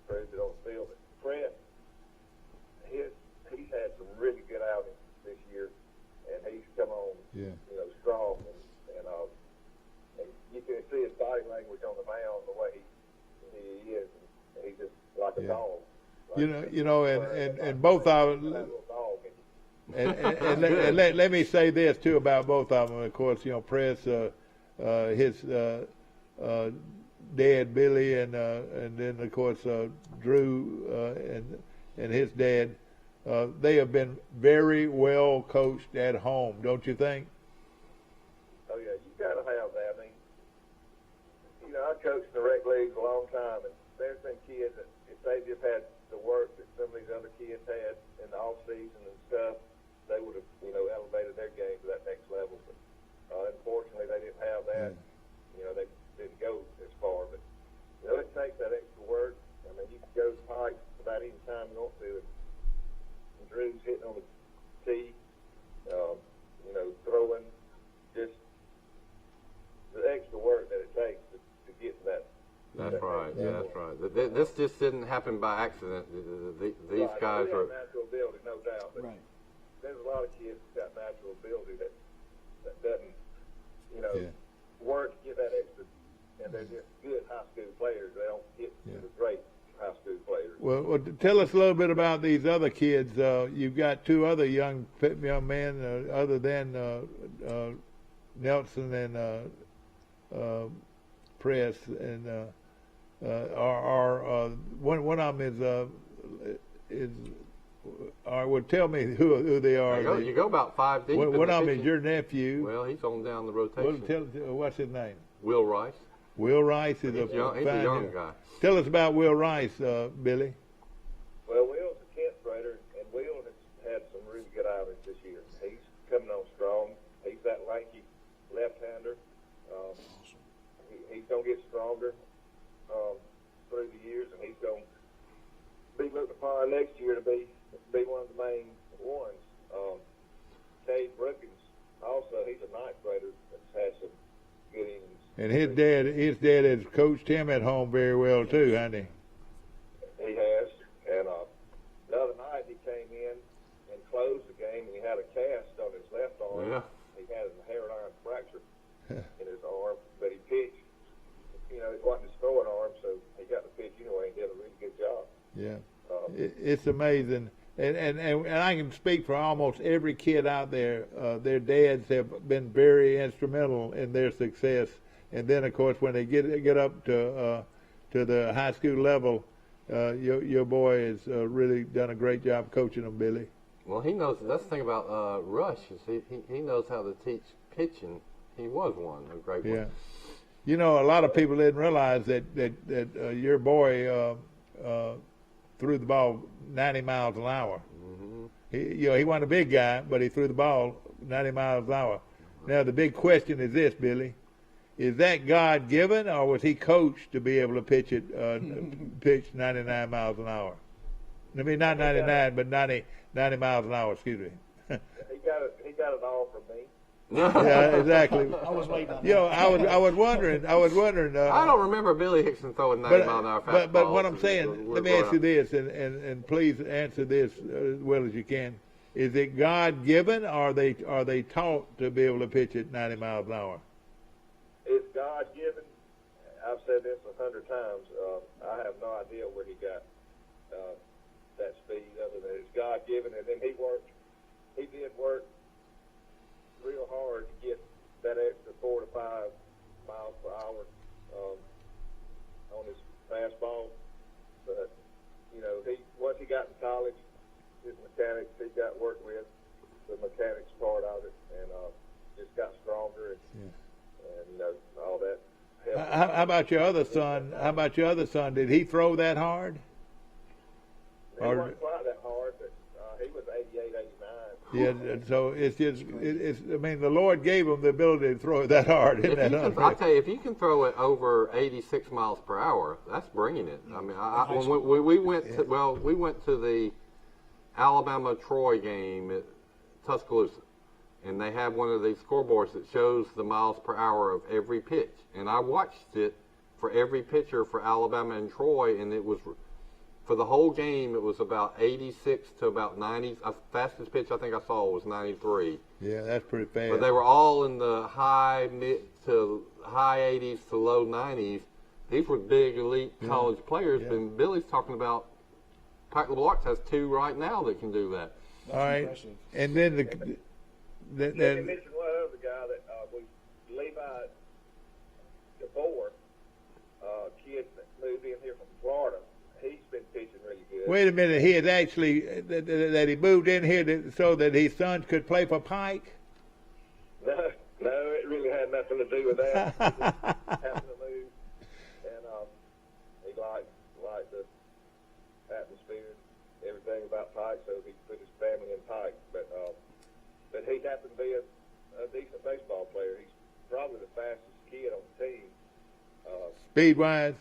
proved it on the field. But Fred, he's had some really good outings this year, and he's come on, strong, and you can see his body language on the mound, the way he is, and he's just like a dog. And both of them. And let me say this too about both of them. Of course, Press, his dad Billy, and then of course Drew and his dad. They have been very well coached at home, don't you think? Oh yeah, you got to have that. I mean, I coached in the rec leagues a long time, and there's been kids that if they just had the work that some of these other kids had in the off season and stuff, they would have, elevated their game to that next level. But unfortunately, they didn't have that. They didn't go as far. But it takes that extra work. I mean, you can go to Pike about any time you want to. And Drew's hitting on the tee, throwing just That's right. Yeah, that's right. This just didn't happen by accident. These guys are natural ability, no doubt. But Right. There's a lot of kids that got natural ability that doesn't, work to get that extra, and they're just good high school players. They don't get the great high school players. Well, tell us a little bit about these other kids. You've got two other young men other than Nelson and Press, and one of them is. Well, tell me who they are. You go about 5 deep. One of them is your nephew. Well, he's on down the rotation. What's his name? Will Rice. Will Rice is he's a young guy. Tell us about Will Rice, Billy. Well, Will's a 10th grader, and Will has had some really good outings this year. He's coming on strong. He's that lanky left-hander. He's going to get stronger through the years, and he's going to be looked upon next year to be one of the main ones. Cade Brookins, also, he's a 9th grader that's had some good innings. And his dad has coached him at home very well too, hasn't he? He has. And the other night he came in and closed the game, and he had a cast on his left arm. Yeah. He had a hairline fracture in his arm, but he pitched. It wasn't his throwing arm, so he got the pitch anyway and did a really good job. Yeah. It's amazing. And I can speak for almost every kid out there. Their dads have been very instrumental in their success. And then, of course, when they get up to the high school level, your boy has really done a great job coaching them, Billy. Well, he knows. That's the thing about Rush is he knows how to teach pitching. He was a great one. Yeah. A lot of people didn't realize that your boy threw the ball 90 miles an hour. Mm-hmm. He wasn't a big guy, but he threw the ball 90 miles an hour. Now, the big question is this, Billy. Is that God-given, or was he coached to be able to pitch 99 miles an hour? I mean, not 99, but 90 miles an hour, excuse me. He got it all from me. Yeah, exactly. I was waiting on I was wondering. I don't remember Billy Hickson throwing 90 mile an hour fastballs. But what I'm saying, let me ask you this, and please answer this as well as you can. Is it God-given, or are they taught to be able to pitch at 90 miles an hour? It's God-given. I've said this 100 times. I have no idea where he got that speed, other than it's God-given. And then he did work real hard to get that extra 4 to 5 miles per hour on his fastball. But once he got in college, his mechanics, he got worked with the mechanics part of it, and just got stronger and all that. How about your other son? Did he throw that hard? He wasn't quite that hard, but he was 88, 89. Yeah, so it's just, I mean, the Lord gave him the ability to throw it that hard. I'll tell you, if you can throw it over 86 miles per hour, that's bringing it. I mean, when we went to the Alabama-Troy game at Tuscaloosa, and they have one of these scoreboards that shows the miles per hour of every pitch. And I watched it for every pitcher for Alabama and Troy, and it was, for the whole game, it was about 86 to about 90. The fastest pitch I think I saw was 93. Yeah, that's pretty fast. But they were all in the high 80s to low 90s. These were big elite college players, and Billy's talking about Pike LeBlanc has 2 right now that can do that. All right, impressive. And then Let me mention one other guy that Levi DeBoer, kid that moved in here from Florida. He's been pitching really good. Wait a minute, he had actually that he moved in here so that his sons could play for Pike? No, it really had nothing to do with that. He just happened to move, and he liked the atmosphere, everything about Pike, so he put his family in Pike. But he happened to be a decent baseball player. He's probably the fastest kid on the team. Speed-wise?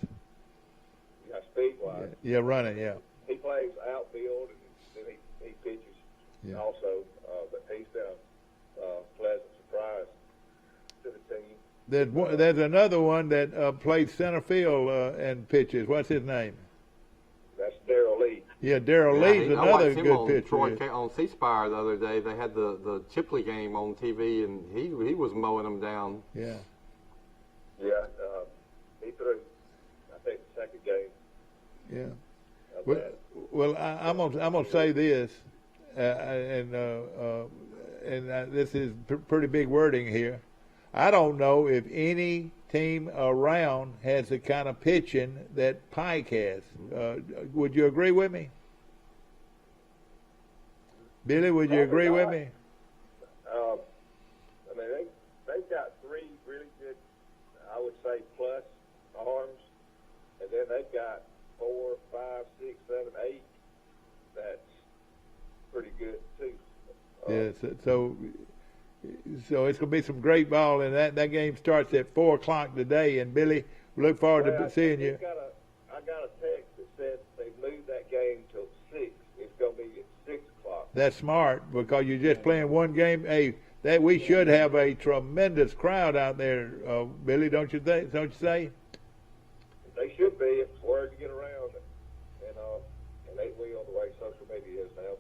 Yeah, speed-wise. Yeah, running, yeah. He plays outfield, and then he pitches also. But he's been a pleasant surprise to the team. There's another one that plays center field and pitches. What's his name? That's Darrell Lee. Yeah, Darrell Lee's another good pitcher. Troy, on C-Spire the other day, they had the Chipley game on TV, and he was mowing them down. Yeah. Yeah, he threw, I think, the second game. Yeah. Well, I'm gonna say this, and this is pretty big wording here. I don't know if any team around has the kind of pitching that Pike has. Would you agree with me? Billy, would you agree with me? I mean, they've got three really good, I would say, plus arms, and then they've got 4, 5, 6, 7, 8 that's pretty good too. Yeah, so it's going to be some great ball, and that game starts at 4 o'clock today. And Billy, we look forward to seeing you. I got a text that said they moved that game till 6. It's going to be at 6 o'clock. That's smart because you're just playing one game. Hey, that we should have a tremendous crowd out there, Billy. Don't you think? Don't you say? They should be if word to get around, and they will the way social media is now.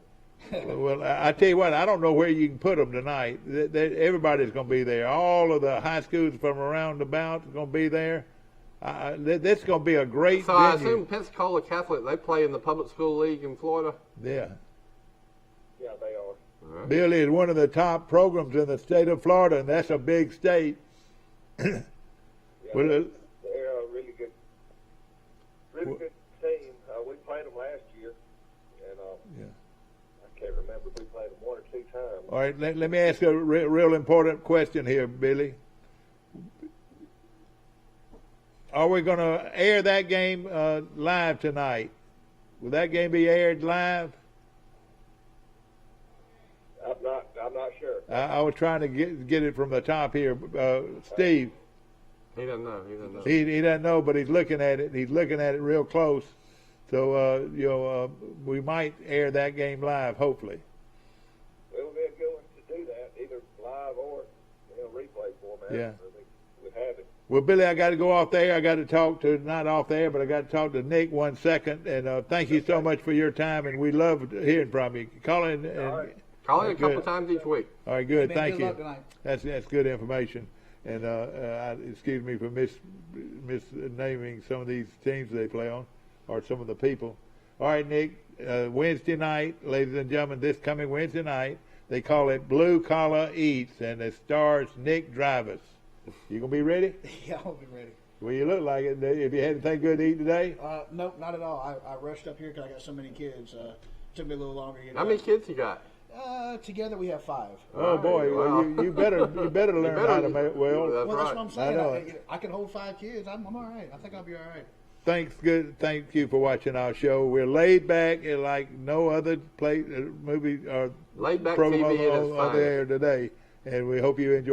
Well, I tell you what, I don't know where you can put them tonight. Everybody's going to be there. All of the high schools from around about are going to be there. This is going to be a great So venue. I assume Pensacola Catholic, they play in the public school league in Florida? Yeah. Yeah, they are. Right. Billy is one of the top programs in the state of Florida, and that's a big state. Yeah, Well, they're a really good team. We played them last year, and yeah. I can't remember if we played them 1 or 2 times. All right, let me ask you a real important question here, Billy. Are we going to air that game live tonight? Will that game be aired live? I'm not sure. I was trying to get it from the top here. Steve. He doesn't know. He doesn't know, but he's looking at it. He's looking at it real close. So, we might air that game live, hopefully. It would be a good one to do that, either live or replay format. Yeah. We have it. Well, Billy, I got to go off there. I got to talk to, not off there, but I got to talk to Nick 1 second. And thank you so much for your time, and we love hearing from you. Call in. Call in a couple times each week. All right, good. Thank Good you. luck tonight. That's good information. And excuse me for misnaming some of these teams they play on, or some of the people. All right, Nick. Wednesday night, ladies and gentlemen, this coming Wednesday night, they call it Blue Collar Eats, and it stars Nick Drivers. You gonna be ready? Yeah, I'll be ready. Well, you look like it. Have you had anything good to eat today? Nope, not at all. I rushed up here because I got so many kids. Took me a little longer to get How many kids you got? Together we have 5. Oh boy! Well, you better learn how to make well. That's what I'm saying. I know. I can hold 5 kids. I'm all right. I think I'll be all right. Thank you for watching our show. We're laid back like no other movie or laid back program TV on the air today, and we hope you enjoyed it.